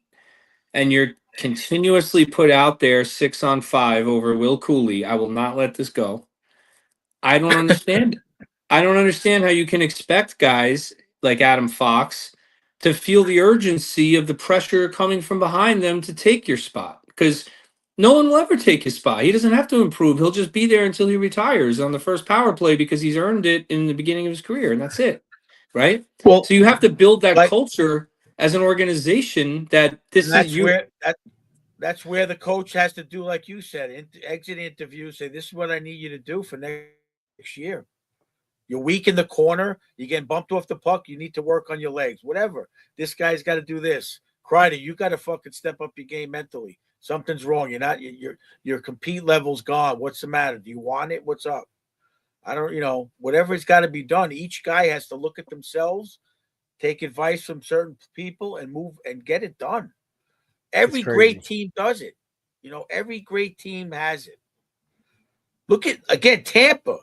and you're continuously put out there 6-on-5 over Will Cooley, I will not let this go. I don't understand it. I don't understand how you can expect guys like Adam Fox to feel the urgency of the pressure coming from behind them to take your spot, because no one will ever take his spot. He doesn't have to improve. He'll just be there until he retires on the first power play because he's earned it in the beginning of his career, and that's it. Right? Well, So you have to build that like- culture as an organization that this that's is you. where that's where the coach has to do, like you said, exit interview, say, this is what I need you to do for next year. You're weak in the corner. You're getting bumped off the puck. You need to work on your legs. Whatever. This guy's got to do this. Kreider, you got to fucking step up your game mentally. Something's wrong. You're not. Your compete level's gone. What's the matter? Do you want it? What's up? I don't. Whatever's got to be done. Each guy has to look at themselves, take advice from certain people, and move and get it done. Every great team does it. Every great team has it. Look at, again, Tampa.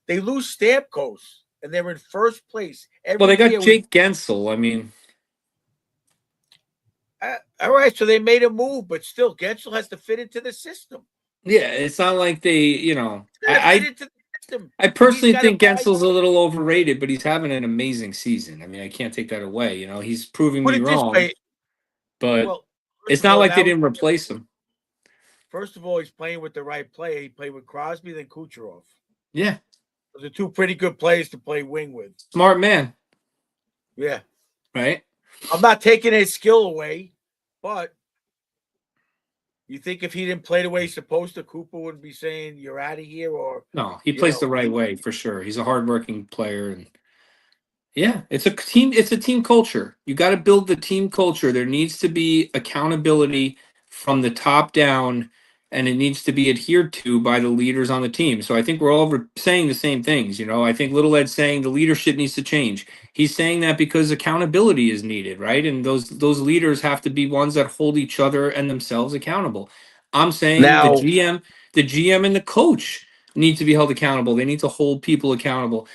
They lose Stamkos, and they're in first place. Well, they got Jake Gensel. I mean, all right, so they made a move, but still, Gensel has to fit into the system. yeah, it's not like they, I personally He's gotta think buy- Gensel's a little overrated, but he's having an amazing season. I mean, I can't take that away. He's proving Put me it this wrong, way. but Well, it's first of not all, like they now- didn't replace him. First of all, he's playing with the right player. He played with Crosby, then Kucherov. Yeah, Those are two pretty good players to play wing with. smart man, Yeah. right? I'm not taking his skill away, but you think if he didn't play the way he's supposed to, Cooper would be saying, you're out of here? Or No, he plays the right way for sure. He's a hardworking player, and yeah, it's a team. It's a team culture. You got to build the team culture. There needs to be accountability from the top down, and it needs to be adhered to by the leaders on the team. So I think we're all saying the same things. I think Little Ed's saying the leadership needs to change. He's saying that because accountability is needed, right? And those leaders have to be ones that hold each other and themselves accountable. I'm saying Now- the GM and the coach need to be held accountable. They need to hold people accountable.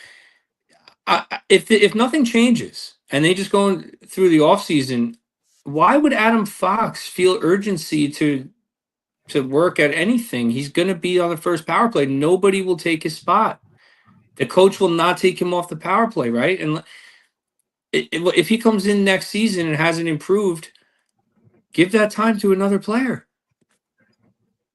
If nothing changes and they just go through the offseason, why would Adam Fox feel urgency to work at anything? He's going to be on the first power play. Nobody will take his spot. The coach will not take him off the power play, right? And if he comes in next season and hasn't improved, give that time to another player.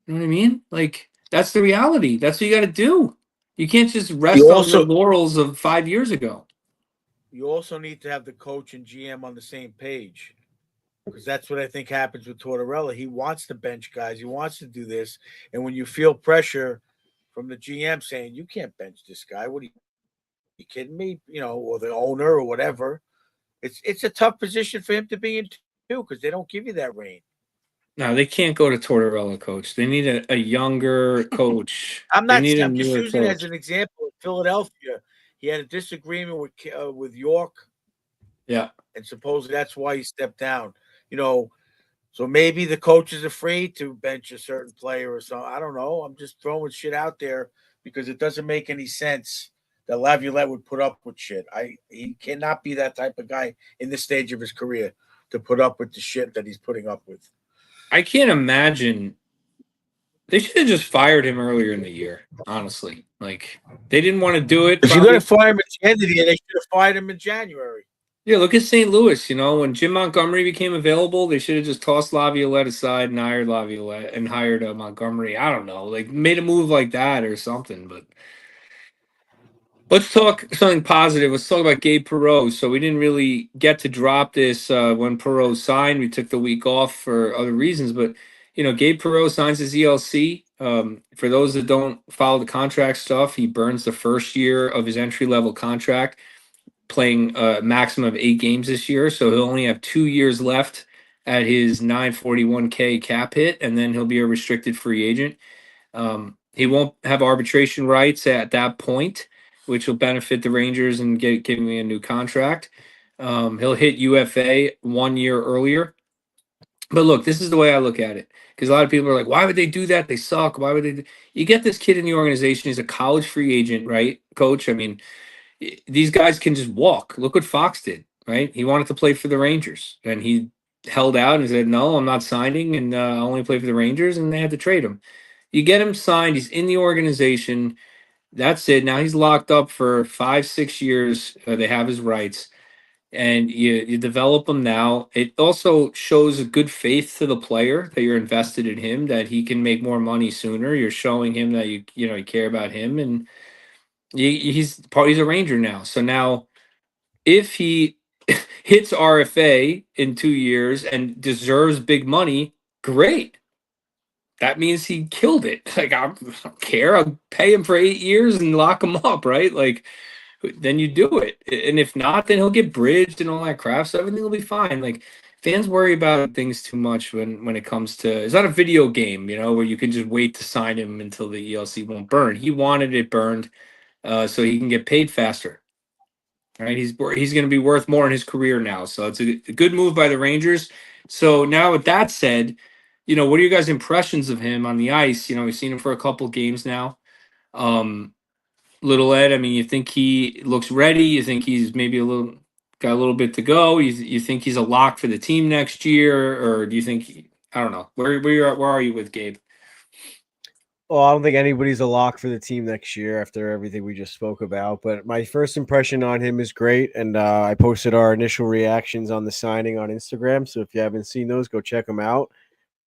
You know what I mean? Like, that's the reality. That's what you got to do. You can't just rest on the laurels of 5 years ago. You also need to have the coach and GM on the same page, because that's what I think happens with Tortorella. He wants to bench guys. He wants to do this. And when you feel pressure from the GM saying, you can't bench this guy, what are you kidding me? Or the owner or whatever. It's a tough position for him to be in too, because they don't give you that reign. No, they can't go to Tortorella, coach. They need a younger coach. I'm They not. need a I'm just newer using it as coach. an example. In Philadelphia, he had a disagreement with York, Yeah. and supposedly that's why he stepped down. So maybe the coach is afraid to bench a certain player or something. I don't know. I'm just throwing shit out there because it doesn't make any sense that Laviolette would put up with shit. He cannot be that type of guy in this stage of his career to put up with the shit that he's putting up with. I can't imagine. They should have just fired him earlier in the year, honestly. Like, they didn't want to do it. If you're probably. going to fire him at the end of the year, they should have fired him in January. Yeah, look at St. Louis. When Jim Montgomery became available, they should have just tossed Laviolette aside and hired Laviolette and hired Montgomery. I don't know, like made a move like that or something. But let's talk something positive. Let's talk about Gabe Perreault. So we didn't really get to drop this when Perreault signed. We took the week off for other reasons. But, Gabe Perreault signs his ELC. For those that don't follow the contract stuff, he burns the first year of his entry-level contract, playing a maximum of 8 games this year. So he'll only have 2 years left at his $941K cap hit, and then he'll be a restricted free agent. He won't have arbitration rights at that point, which will benefit the Rangers and giving me a new contract. He'll hit UFA 1 year earlier. But look, this is the way I look at it, because a lot of people are like, why would they do that? They suck. Why would they You get this kid in the organization. He's a college free agent, right, coach? I mean, these guys can just walk. Look what Fox did, right? He wanted to play for the Rangers, and he held out and said, no, I'm not signing, and I'll only play for the Rangers, and they had to trade him. You get him signed. He's in the organization. That's it. Now he's locked up for 5, 6 years. They have his rights, and you develop him now. It also shows a good faith to the player that you're invested in him, that he can make more money sooner. You're showing him that you care about him, and he's a Ranger now. So now, if he hits RFA in 2 years and deserves big money, great. That means he killed it. Like, I don't care. I'll pay him for 8 years and lock him up, right? Like, then you do it. And if not, then he'll get bridged and all that crap. So everything will be fine. Like, fans worry about things too much when it comes to, it's not a video game, where you can just wait to sign him until the ELC won't burn. He wanted it burned, so he can get paid faster. Right? He's going to be worth more in his career now. So it's a good move by the Rangers. So now, with that said, what are your guys' impressions of him on the ice? We've seen him for a couple games now. Little Ed, I mean, you think he looks ready? You think he's maybe got a little bit to go? You think he's a lock for the team next year, or do you think, I don't know, where are you with Gabe? Well, I don't think anybody's a lock for the team next year after everything we just spoke about. But my first impression on him is great, and I posted our initial reactions on the signing on Instagram. So if you haven't seen those, go check them out.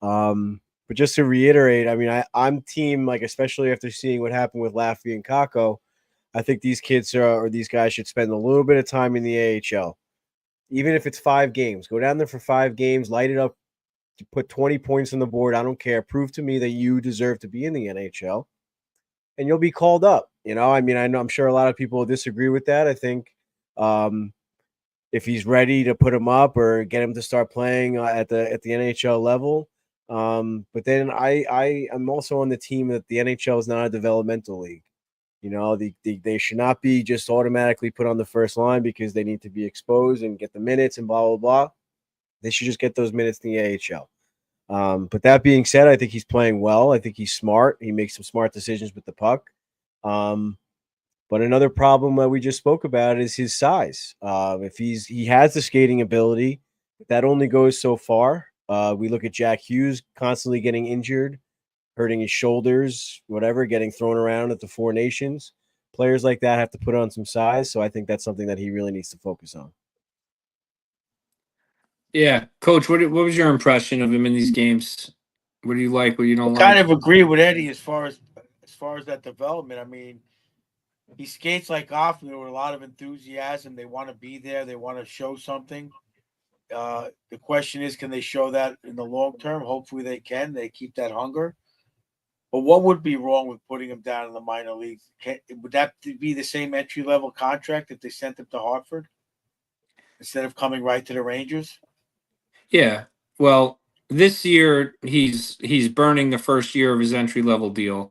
But just to reiterate, I mean, I'm team, like, especially after seeing what happened with Laffy and Kako, I think these kids or these guys should spend a little bit of time in the AHL. Even if it's 5 games, go down there for 5 games, light it up, put 20 points on the board. I don't care. Prove to me that you deserve to be in the NHL, and you'll be called up. I mean, I'm sure a lot of people disagree with that. I think if he's ready to put him up or get him to start playing at the NHL level. But then I am also on the team that the NHL is not a developmental league. They should not be just automatically put on the first line because they need to be exposed and get the minutes and blah, blah, blah. They should just get those minutes in the AHL. But that being said, I think he's playing well. I think he's smart. He makes some smart decisions with the puck. But another problem that we just spoke about is his size. If he has the skating ability, that only goes so far. We look at Jack Hughes constantly getting injured, hurting his shoulders, whatever, getting thrown around at the Four Nations. Players like that have to put on some size. So I think that's something that he really needs to focus on. Yeah, Coach, what was your impression of him in these games? What do you like? What you don't like? Kind of agree with Eddie as far as that development. I mean, he skates like Hoffman with a lot of enthusiasm. They want to be there. They want to show something. The question is, can they show that in the long term? Hopefully they can. They keep that hunger. But what would be wrong with putting him down in the minor leagues? Would that be the same entry-level contract if they sent him to Hartford instead of coming right to the Rangers? Yeah. Well, this year he's burning the first year of his entry-level deal.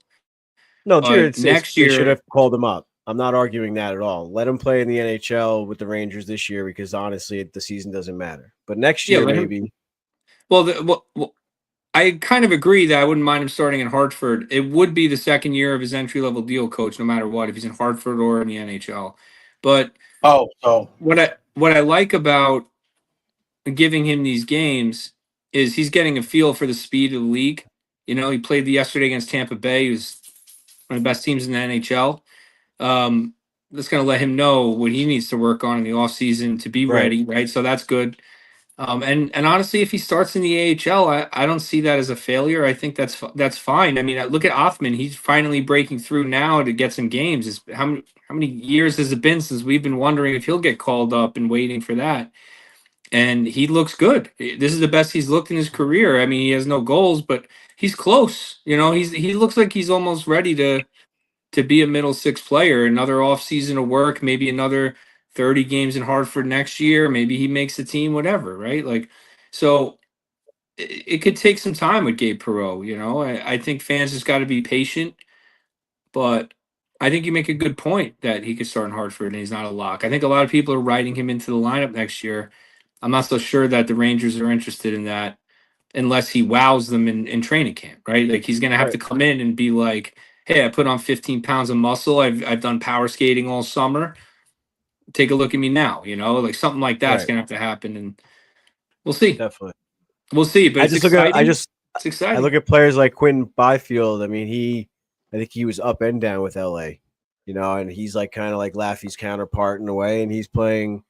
No, next year they should have called him up. I'm not arguing that at all. Let him play in the NHL with the Rangers this year because honestly, the season doesn't matter. But next year, maybe. Well, I kind of agree that I wouldn't mind him starting in Hartford. It would be the second year of his entry-level deal, Coach, no matter what, if he's in Hartford or in the NHL. But what I like about giving him these games is he's getting a feel for the speed of the league. He played yesterday against Tampa Bay, who's one of the best teams in the NHL. That's going to let him know what he needs to work on in the offseason to be ready, right? So that's good. And honestly, if he starts in the AHL, I don't see that as a failure. I think that's fine. I mean, look at Othman. He's finally breaking through now to get some games. How many years has it been since we've been wondering if he'll get called up and waiting for that? And he looks good. This is the best he's looked in his career. I mean, he has no goals, but he's close. He looks like he's almost ready to be a middle six player. Another offseason of work, maybe another 30 games in Hartford next year. Maybe he makes the team, whatever, right? Like, so it could take some time with Gabe Perreault. I think fans just got to be patient, but I think you make a good point that he could start in Hartford and he's not a lock. I think a lot of people are writing him into the lineup next year. I'm not so sure that the Rangers are interested in that unless he wows them in training camp, right? Like, he's going to have to come in and be like, hey, I put on 15 pounds of muscle. I've done power skating all summer. Take a look at me now, like something like that's going to have to happen, and we'll see. Definitely. We'll see, but it's exciting. It's exciting. I look at players like Quinn Byfield. I mean, I think he was up and down with LA. and he's like kind of like Laffy's counterpart in a way, and he's playing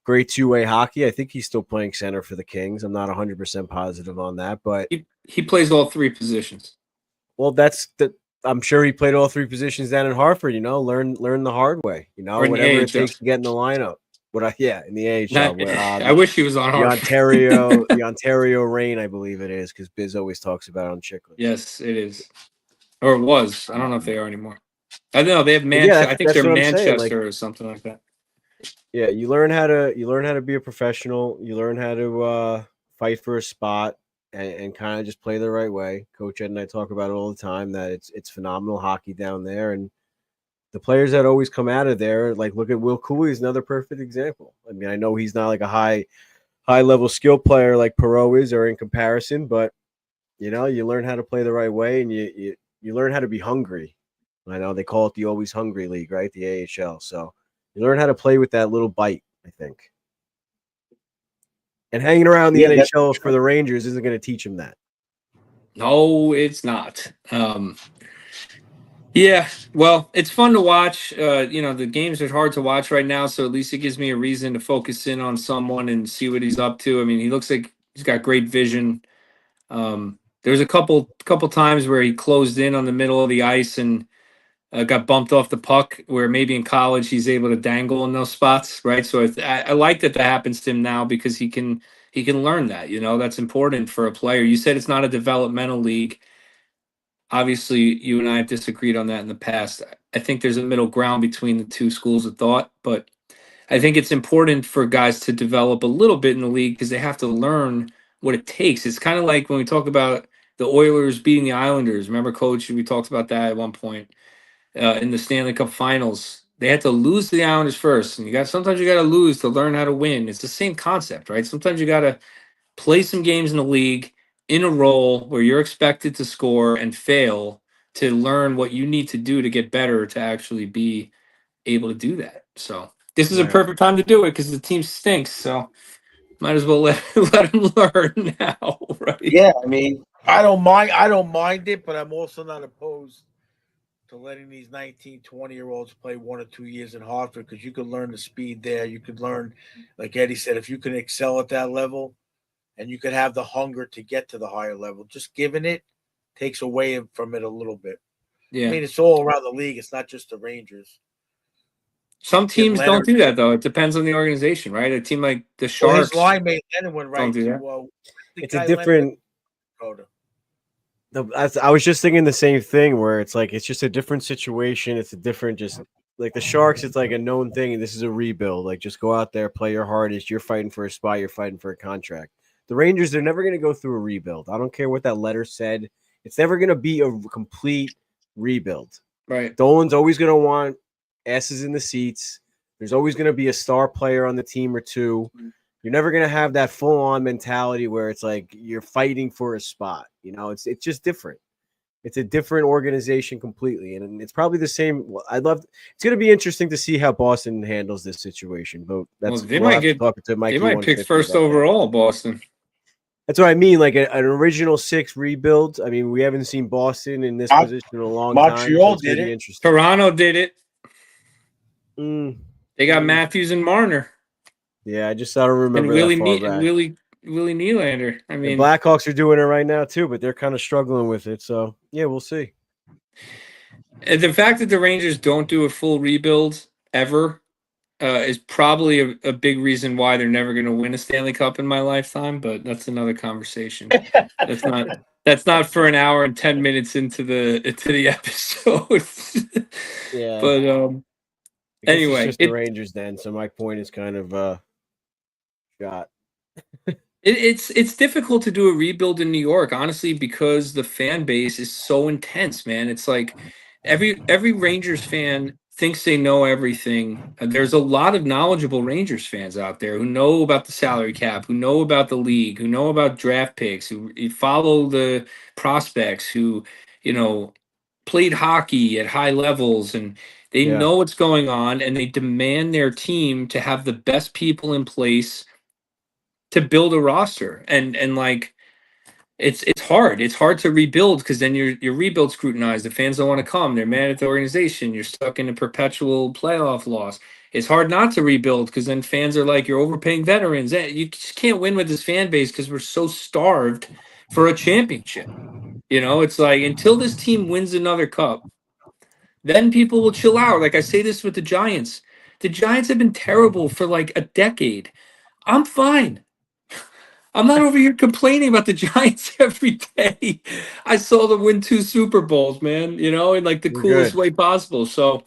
great two-way hockey. I think he's still playing center for the Kings. I'm not 100% positive on that, but He plays all three positions. well, I'm sure he played all three positions down in Hartford. Learn the hard way. Or in the Whatever it AHL. takes to get in the lineup. In the AHL. I wish he was on the Hartford. the Ontario Reign, I believe it is, because Biz always talks about it on Chicklets. Yes, it is. Or it was. I don't know if they are anymore. I don't know. They have Yeah, Manchester. I think they're that's what I'm saying, Manchester or something like that. Yeah, you learn how to be a professional. You learn how to fight for a spot and kind of just play the right way. Coach Ed and I talk about it all the time that it's phenomenal hockey down there, and the players that always come out of there, like look at Will Cooley is another perfect example. I mean, I know he's not like a high level skill player like Perot is or in comparison, but you learn how to play the right way, and you learn how to be hungry. I know they call it the Always Hungry League, right? The AHL. So you learn how to play with that little bite, I think. And hanging around the NHL for the Rangers isn't going to teach him that. No, it's not. Yeah, well, it's fun to watch. The games are hard to watch right now, so at least it gives me a reason to focus in on someone and see what he's up to. I mean, he looks like he's got great vision. There's a couple times where he closed in on the middle of the ice and got bumped off the puck, where maybe in college he's able to dangle in those spots, right? So I like that happens to him now because he can learn that. That's important for a player. You said it's not a developmental league. Obviously, you and I have disagreed on that in the past. I think there's a middle ground between the two schools of thought, but I think it's important for guys to develop a little bit in the league because they have to learn what it takes. It's kind of like when we talk about the Oilers beating the Islanders. Remember, Coach, we talked about that at one point in the Stanley Cup Finals. They had to lose to the Islanders first, and sometimes you got to lose to learn how to win. It's the same concept, right? Sometimes you got to play some games in the league in a role where you're expected to score and fail to learn what you need to do to get better to actually be able to do that. So this is a perfect time to do it because the team stinks. So might as well let them learn now, right? Yeah, I mean, I don't mind it, but I'm also not opposed to letting these 19, 20-year-olds play 1 or 2 years in Hartford because you could learn the speed there. You could learn, like Eddie said, if you can excel at that level and you could have the hunger to get to the higher level, just giving it takes away from it a little bit. Yeah. I mean, it's all around the league. It's not just the Rangers. Some teams don't do that, though. It depends on the organization, right? A team like the Sharks. His line mate Lennon went right do that. to it's a different. I was just thinking the same thing where it's like it's just a different situation. It's a different, just like the Sharks. It's like a known thing, and this is a rebuild. Like just go out there, play your hardest. You're fighting for a spot. You're fighting for a contract. The Rangers, they're never going to go through a rebuild. I don't care what that letter said. It's never going to be a complete rebuild. Right. Dolan's always going to want asses in the seats. There's always going to be a star player on the team or two. You're never going to have that full-on mentality where it's like you're fighting for a spot. It's just different. It's a different organization completely, and it's probably the same. It's going to be interesting to see how Boston handles this situation. But they might pick first overall, Boston. That's what I mean. Like an original 6 rebuild. I mean, we haven't seen Boston in this position in a long time. Montreal did it. Toronto did it. They got Matthews and Marner. Yeah, I don't remember. And Willie Nylander. I mean, the Blackhawks are doing it right now too, but they're kind of struggling with it. So yeah, we'll see. The fact that the Rangers don't do a full rebuild ever is probably a big reason why they're never going to win a Stanley Cup in my lifetime. But that's another conversation. That's not for an hour and 10 minutes into the episode. Yeah, but anyway, it's just the Rangers then. So my point is kind of shot. It's difficult to do a rebuild in New York, honestly, because the fan base is so intense, man. It's like every Rangers fan thinks they know everything. There's a lot of knowledgeable Rangers fans out there who know about the salary cap, who know about the league, who know about draft picks, who follow the prospects, who played hockey at high levels, and they know what's going on, and they demand their team to have the best people in place to build a roster. And like it's hard. It's hard to rebuild because then your rebuild scrutinized. The fans don't want to come. They're mad at the organization. You're stuck in a perpetual playoff loss. It's hard not to rebuild because then fans are like, you're overpaying veterans. You just can't win with this fan base because we're so starved for a championship. It's like until this team wins another cup, then people will chill out. Like I say this with the Giants. The Giants have been terrible for like a decade. I'm fine. I'm not over here complaining about the Giants every day. I saw them win 2 Super Bowls, man, in like the You're coolest good. way possible. So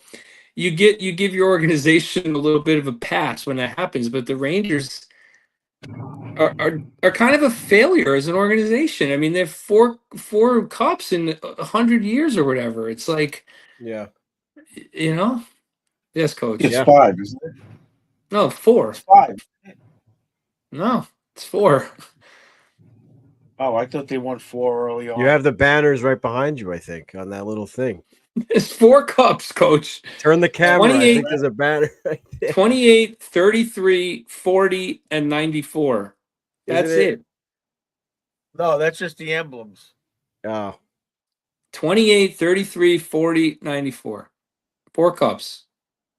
you give your organization a little bit of a pass when that happens, but the Rangers are kind of a failure as an organization. I mean, they've four cups in 100 years or whatever. It's like, Yeah. Yes, coach. It's Yeah. 5, isn't it? No, 4. It's 5. No, it's 4. Oh, I thought they won 4 early on. You have the banners right behind you, I think, on that little thing. It's 4 cups, coach. Turn the camera. I 28 think there's a banner right there. 28, 33, 40, and 94. That's Isn't it. No, that's just the emblems. Oh, 28, 33, 40, 94. 4 cups.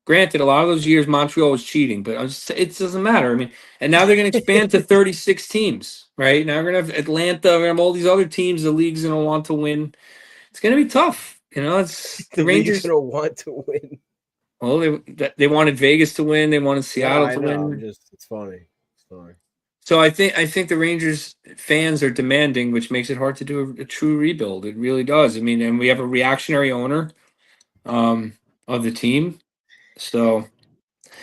Granted, a lot of those years Montreal was cheating, but it doesn't matter. I mean, and now they're going to expand to 36 teams, right? Now we're going to have Atlanta, we're going to have all these other teams the league's going to want to win. It's going to be tough. It's the Rangers don't want to win. Well, they wanted Vegas to win. They wanted Seattle I to know. win. It's funny. It's funny. So I think the Rangers fans are demanding, which makes it hard to do a true rebuild. It really does. I mean, and we have a reactionary owner of the team. So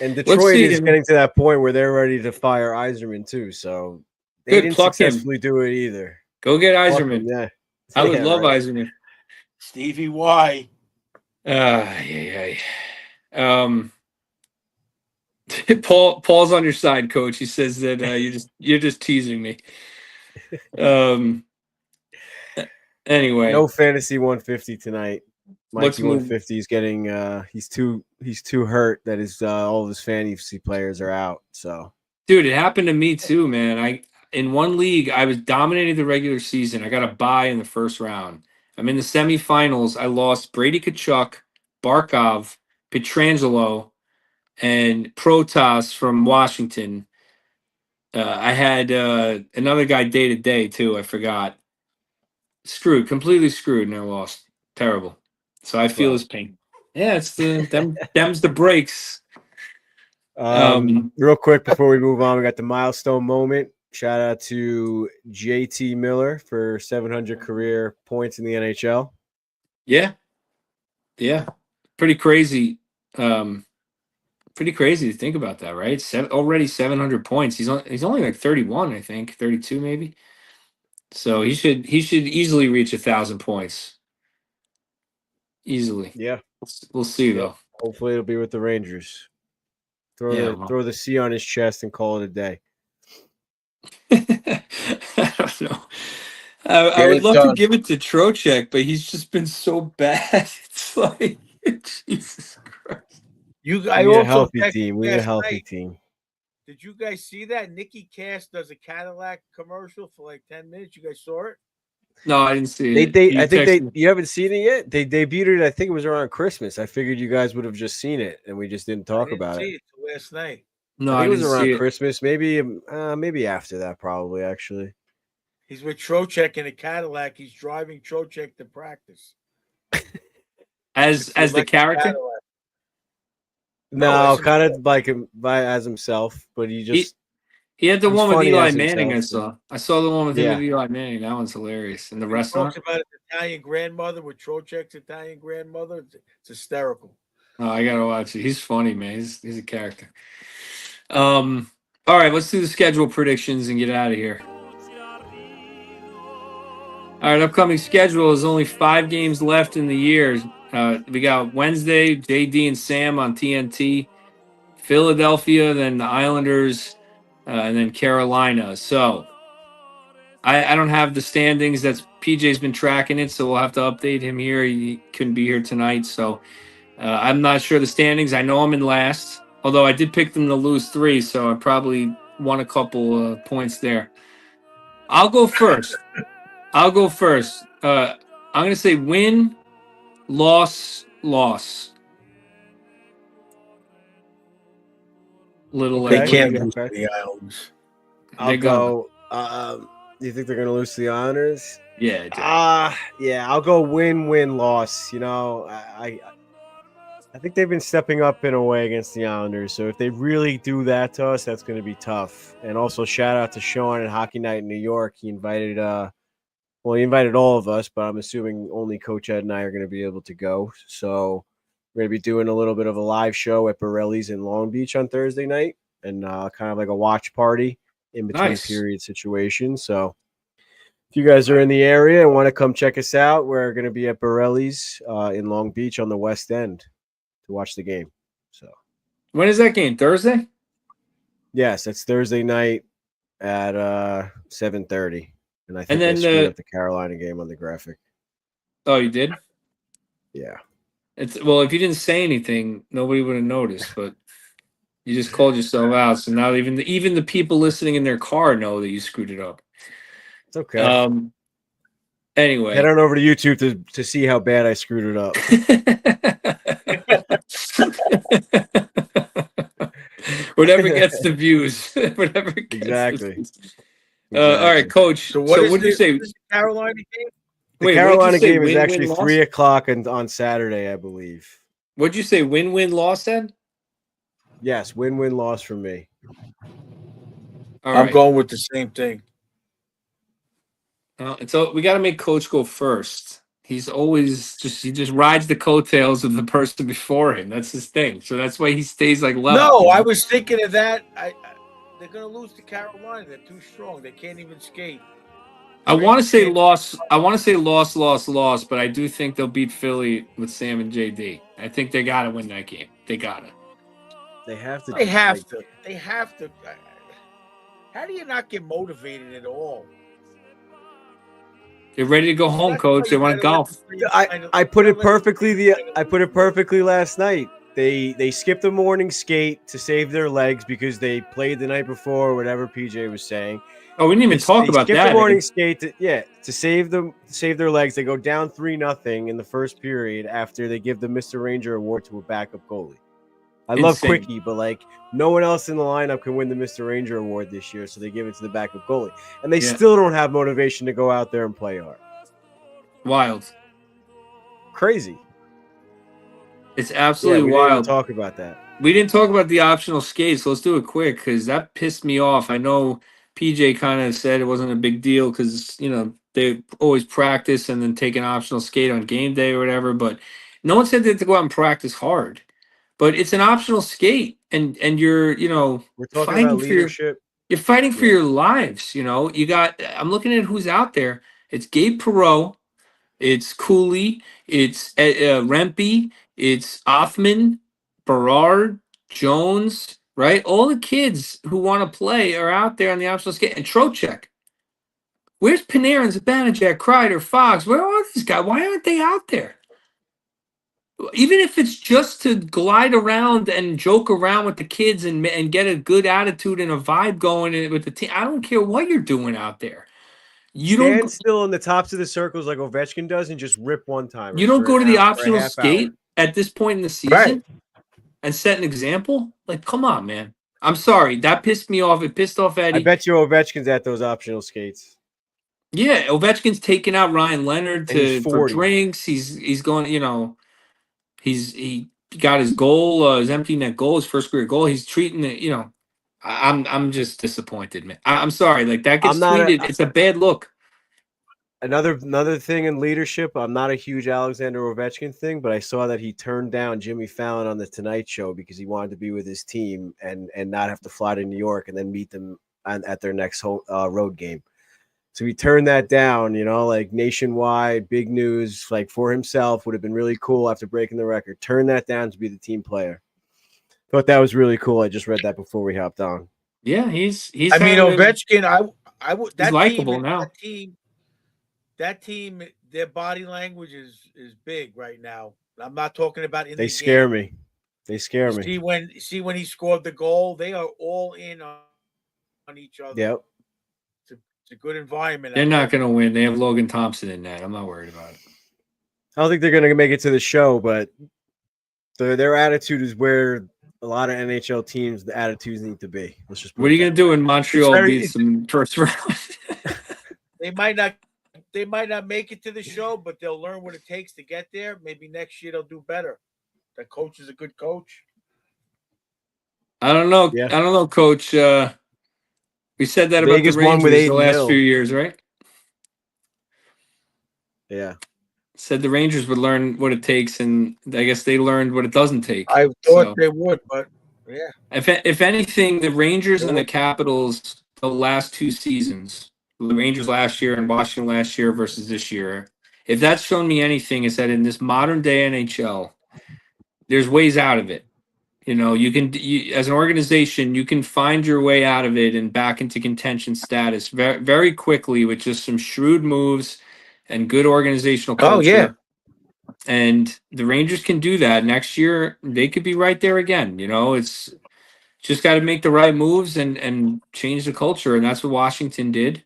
And Let's Detroit see is him. getting to that point where they're ready to fire Yzerman too. So they Good, didn't pluck him. successfully do it either. go get Pluck Yzerman. him, yeah. I would Yeah, love right. Yzerman. Stevie Y. Yeah. Paul's on your side, coach. He says that you're just teasing me. Anyway, No fantasy 150 tonight. Let's Mikey move- 150 is getting he's too hurt that his all of his fantasy players are out. So dude, it happened to me too, man. In one league, I was dominating the regular season. I got a bye in the first round. I'm in the semifinals. I lost Brady Kachuk, Barkov, Pietrangelo, and Protas from Washington. I had another guy day to day too. I forgot. Completely screwed, and I lost. Terrible. So I feel Wow. his pain. Yeah, it's them's the breaks. real quick before we move on, we got the milestone moment. Shout out to JT Miller for 700 career points in the NHL. Yeah. Pretty crazy. Pretty crazy to think about that, right? Already 700 points. He's only like 31, I think, 32 maybe. So he should easily reach 1,000 points. Easily. Yeah. We'll see though. Hopefully it'll be with the Rangers. Yeah, Throw the C on his chest and call it a day. I don't know. I Get would it love done. to give it to Trocheck, but he's just been so bad. It's like Jesus Christ. I We need a also healthy texted team. We need a last healthy night. team. Did you guys see that? Nikki Cass does a Cadillac commercial for like 10 minutes. You guys saw it? No, I didn't see it. They You I think texted me. you haven't seen it yet. They debuted it. I think it was around Christmas. I figured you guys would have just seen it and we just didn't I talk didn't about see it. till last night. No, I I think it didn't was see around it. Christmas, maybe after that, probably actually. He's with Trocheck in a Cadillac. He's driving Trocheck to practice. As It's the electric character. Cadillac. No, as kind of like him as himself, but He had the He's one with funny Eli as Manning. himself, I saw the one with him Yeah. with Eli Manning. That one's hilarious. And the He restaurant. talks about his Italian grandmother with Trocheck's Italian grandmother. It's hysterical. Oh, I gotta watch it. He's funny, man. He's a character. All right, let's do the schedule predictions and get out of here. All right, upcoming schedule is only 5 games left in the year. We got Wednesday, JD and Sam on TNT, Philadelphia, then the Islanders, and then Carolina. So I don't have the standings. That's PJ's been tracking it, so we'll have to update him here. He couldn't be here tonight, so I'm not sure the standings. I know I'm in last, although I did pick them to lose 3, so I probably won a couple points there. I'll go first. I'll go first. I'm going to say win, loss, loss. Little They Okay. like can't Okay. lose to the Islanders. I'll They're gonna. go. Do you think they're gonna lose to the Islanders? Yeah, I do. Yeah, I'll go win loss. You know, I think they've been stepping up in a way against the Islanders. So if they really do that to us, that's going to be tough. And also shout out to Sean at Hockey Night in New York. He invited he invited all of us, but I'm assuming only Coach Ed and I are going to be able to go. So we're going to be doing a little bit of a live show at Borelli's in Long Beach on Thursday night, and kind of like a watch party in between Nice. period situation. So if you guys are in the area and want to come check us out, we're going to be at Borelli's in Long Beach on the West End to watch the game. So When is that game? Thursday? yes, it's Thursday night at 7:30. And I think And then I screwed up the Carolina game on the graphic. Oh, you did? Yeah. It's well, if you didn't say anything, nobody would have noticed, but you just called yourself out. So now even the people listening in their car know that you screwed it up. It's okay. Anyway. Head on over to YouTube to see how bad I screwed it up. Whatever gets the views. Whatever gets Exactly. the views. All right, Coach. So So what what did you say? what is the Carolina game? The Wait, Carolina what'd you say? game is Win, actually win, loss? 3 o'clock on Saturday, I believe. What'd you say? Win, loss then? Yes, win loss for me. All I'm right. going with the same thing. So we got to make Coach go first. He's always he just rides the coattails of the person before him. That's his thing. So that's why he stays like level. No, you I know? was thinking of that. They're going to lose to Carolina. They're too strong. They can't even skate. I want to say loss. I want to say loss, but I do think they'll beat Philly with Sam and JD. I think they got to win that game. They got to. They have to. They have to. They have to. How do you not get motivated at all? They're ready to go home, That's Coach. why They you want to gotta let golf. the players I put it let perfectly. the I put it perfectly last night. They skipped the morning skate to save their legs because they played the night before, whatever PJ was saying. Oh, we didn't even talk about skip that. the morning skate to save their legs. They go down 3-0 in the first period after they give the Mr. Ranger award to a backup goalie. I love Insane. Quickie, but like no one else in the lineup can win the Mr. Ranger award this year, so they give it to the backup goalie. And they still don't have motivation to go out there and play hard. Wild. Crazy. It's absolutely we wild. didn't even talk about that. We didn't talk about the optional skates. Let's do it quick because that pissed me off. I know PJ kind of said it wasn't a big deal because, they always practice and then take an optional skate on game day or whatever. But no one said they had to go out and practice hard. But it's an optional skate. And you're, We're talking fighting about for your, leadership. you're fighting for your lives. You got, I'm looking at who's out there. It's Gabe Perreault. It's Cooley. It's Rempe. It's Offman. Berard, Jones, right? All the kids who want to play are out there on the optional skate. And Trocheck. Where's Panarin, Zibanejad, Kreider, Fox? Where are these guys? Why aren't they out there? Even if it's just to glide around and joke around with the kids and get a good attitude and a vibe going with the team. I don't care what you're doing out there. You Stand still on the tops of the circles like Ovechkin does and just rip one time. You don't go to the optional skate at this point in the season. Right. And set an example? Like, come on, man. I'm sorry. That pissed me off. It pissed off Eddie. I bet you Ovechkin's at those optional skates. Yeah, Ovechkin's taking out Ryan Leonard for 40. drinks. He's going, he got his goal, his empty net goal, his first career goal. He's treating it, I'm just disappointed, man. I'm sorry. Like that gets tweeted. It's a bad look. Another thing in leadership, I'm not a huge Alexander Ovechkin thing, but I saw that he turned down Jimmy Fallon on the Tonight Show because he wanted to be with his team and not have to fly to New York and then meet them at their next road game. So he turned that down, like nationwide, big news, like for himself, would have been really cool after breaking the record. Turn that down to be the team player. Thought that was really cool. I just read that before we hopped on. Yeah, he's. I mean, Ovechkin. I would. He's likable now. That team, their body language is big right now. I'm not talking about in they the scare game. me. They scare me. See when he scored the goal, they are all in on each other. Yep. It's a good environment. They're out not there. going to win. They have Logan Thompson in that. I'm not worried about it. I don't think they're gonna make it to the show, but their attitude is where a lot of NHL teams the attitudes need to be. Let's just. What are you going to do when Montreal very- beats them in first round? They might not make it to the show, but they'll learn what it takes to get there. Maybe next year they'll do better. That coach is a good coach. I don't know. Yeah. I don't know, Coach. We said that Vegas about the won with Rangers the Aiden last Hill. few years, right? Yeah. Said the Rangers would learn what it takes, and I guess they learned what it doesn't take. I thought So- they would, but yeah. If anything, the Rangers and the Capitals the last two seasons, the Rangers last year and Washington last year versus this year, if that's shown me anything, is that in this modern day NHL, there's ways out of it. You know, as an organization, you can find your way out of it and back into contention status very, very quickly with just some shrewd moves and good organizational culture. Oh, yeah. And the Rangers can do that. Next year, they could be right there again. You know, it's just got to make the right moves and change the culture. And that's what Washington did.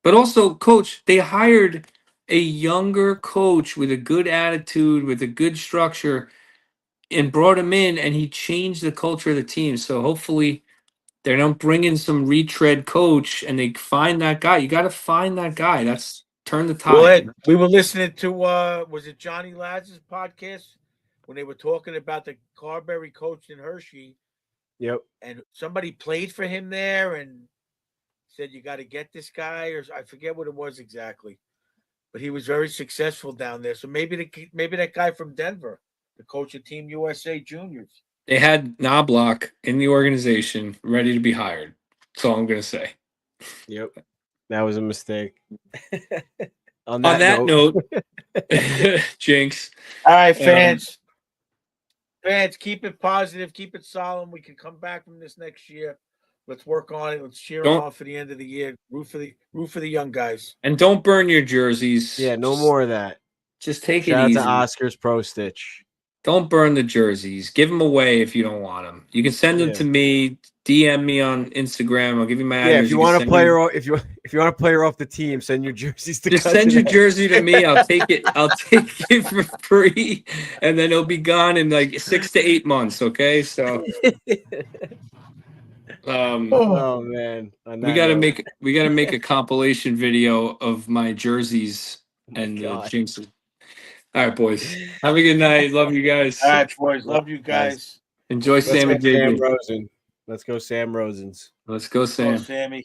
But also, Coach, they hired a younger coach with a good attitude, with a good structure, and brought him in, and he changed the culture of the team. So hopefully they don't bring in some retread coach and they find that guy. You got to find that guy. That's turn the tide. Well, Ed, we were listening to was it Johnny Lads' podcast when they were talking about the Carberry coach in Hershey, Yep. and somebody played for him there and said you got to get this guy, or I forget what it was exactly, but he was very successful down there. So maybe that guy from Denver, the coach of Team USA Juniors. They had Knobloch in the organization ready to be hired. That's all I'm going to say. Yep. That was a mistake. On that note, Jinx. All right, fans. Fans, keep it positive, keep it solemn. We can come back from this next year. Let's work on it. Let's cheer them Don't- on for the end of the year. Root for the young guys. And don't burn your jerseys. Yeah, no more of that. Just take Shout it out easy. to Oscar's Pro Stitch. Don't burn the jerseys. Give them away if you don't want them. You can send them Yeah. to me. DM me on Instagram. I'll give you my address. Yeah, if you can want to send play me- her, if you want to play her off the team, send your jerseys to. just Cousin send your Ed. jersey to me. I'll take it. I'll take it for free, and then it'll be gone in like 6 to 8 months. Okay, so Oh man, On we that gotta note. make a compilation video of my jerseys and God. jinxes. All right, boys. Have a good night. Love you guys. All right, boys. Love you guys. Enjoy Let's Sam go and Sam JB. Rosen. Let's go Sam Rosens. Let's go, Oh, Sam. Sammy.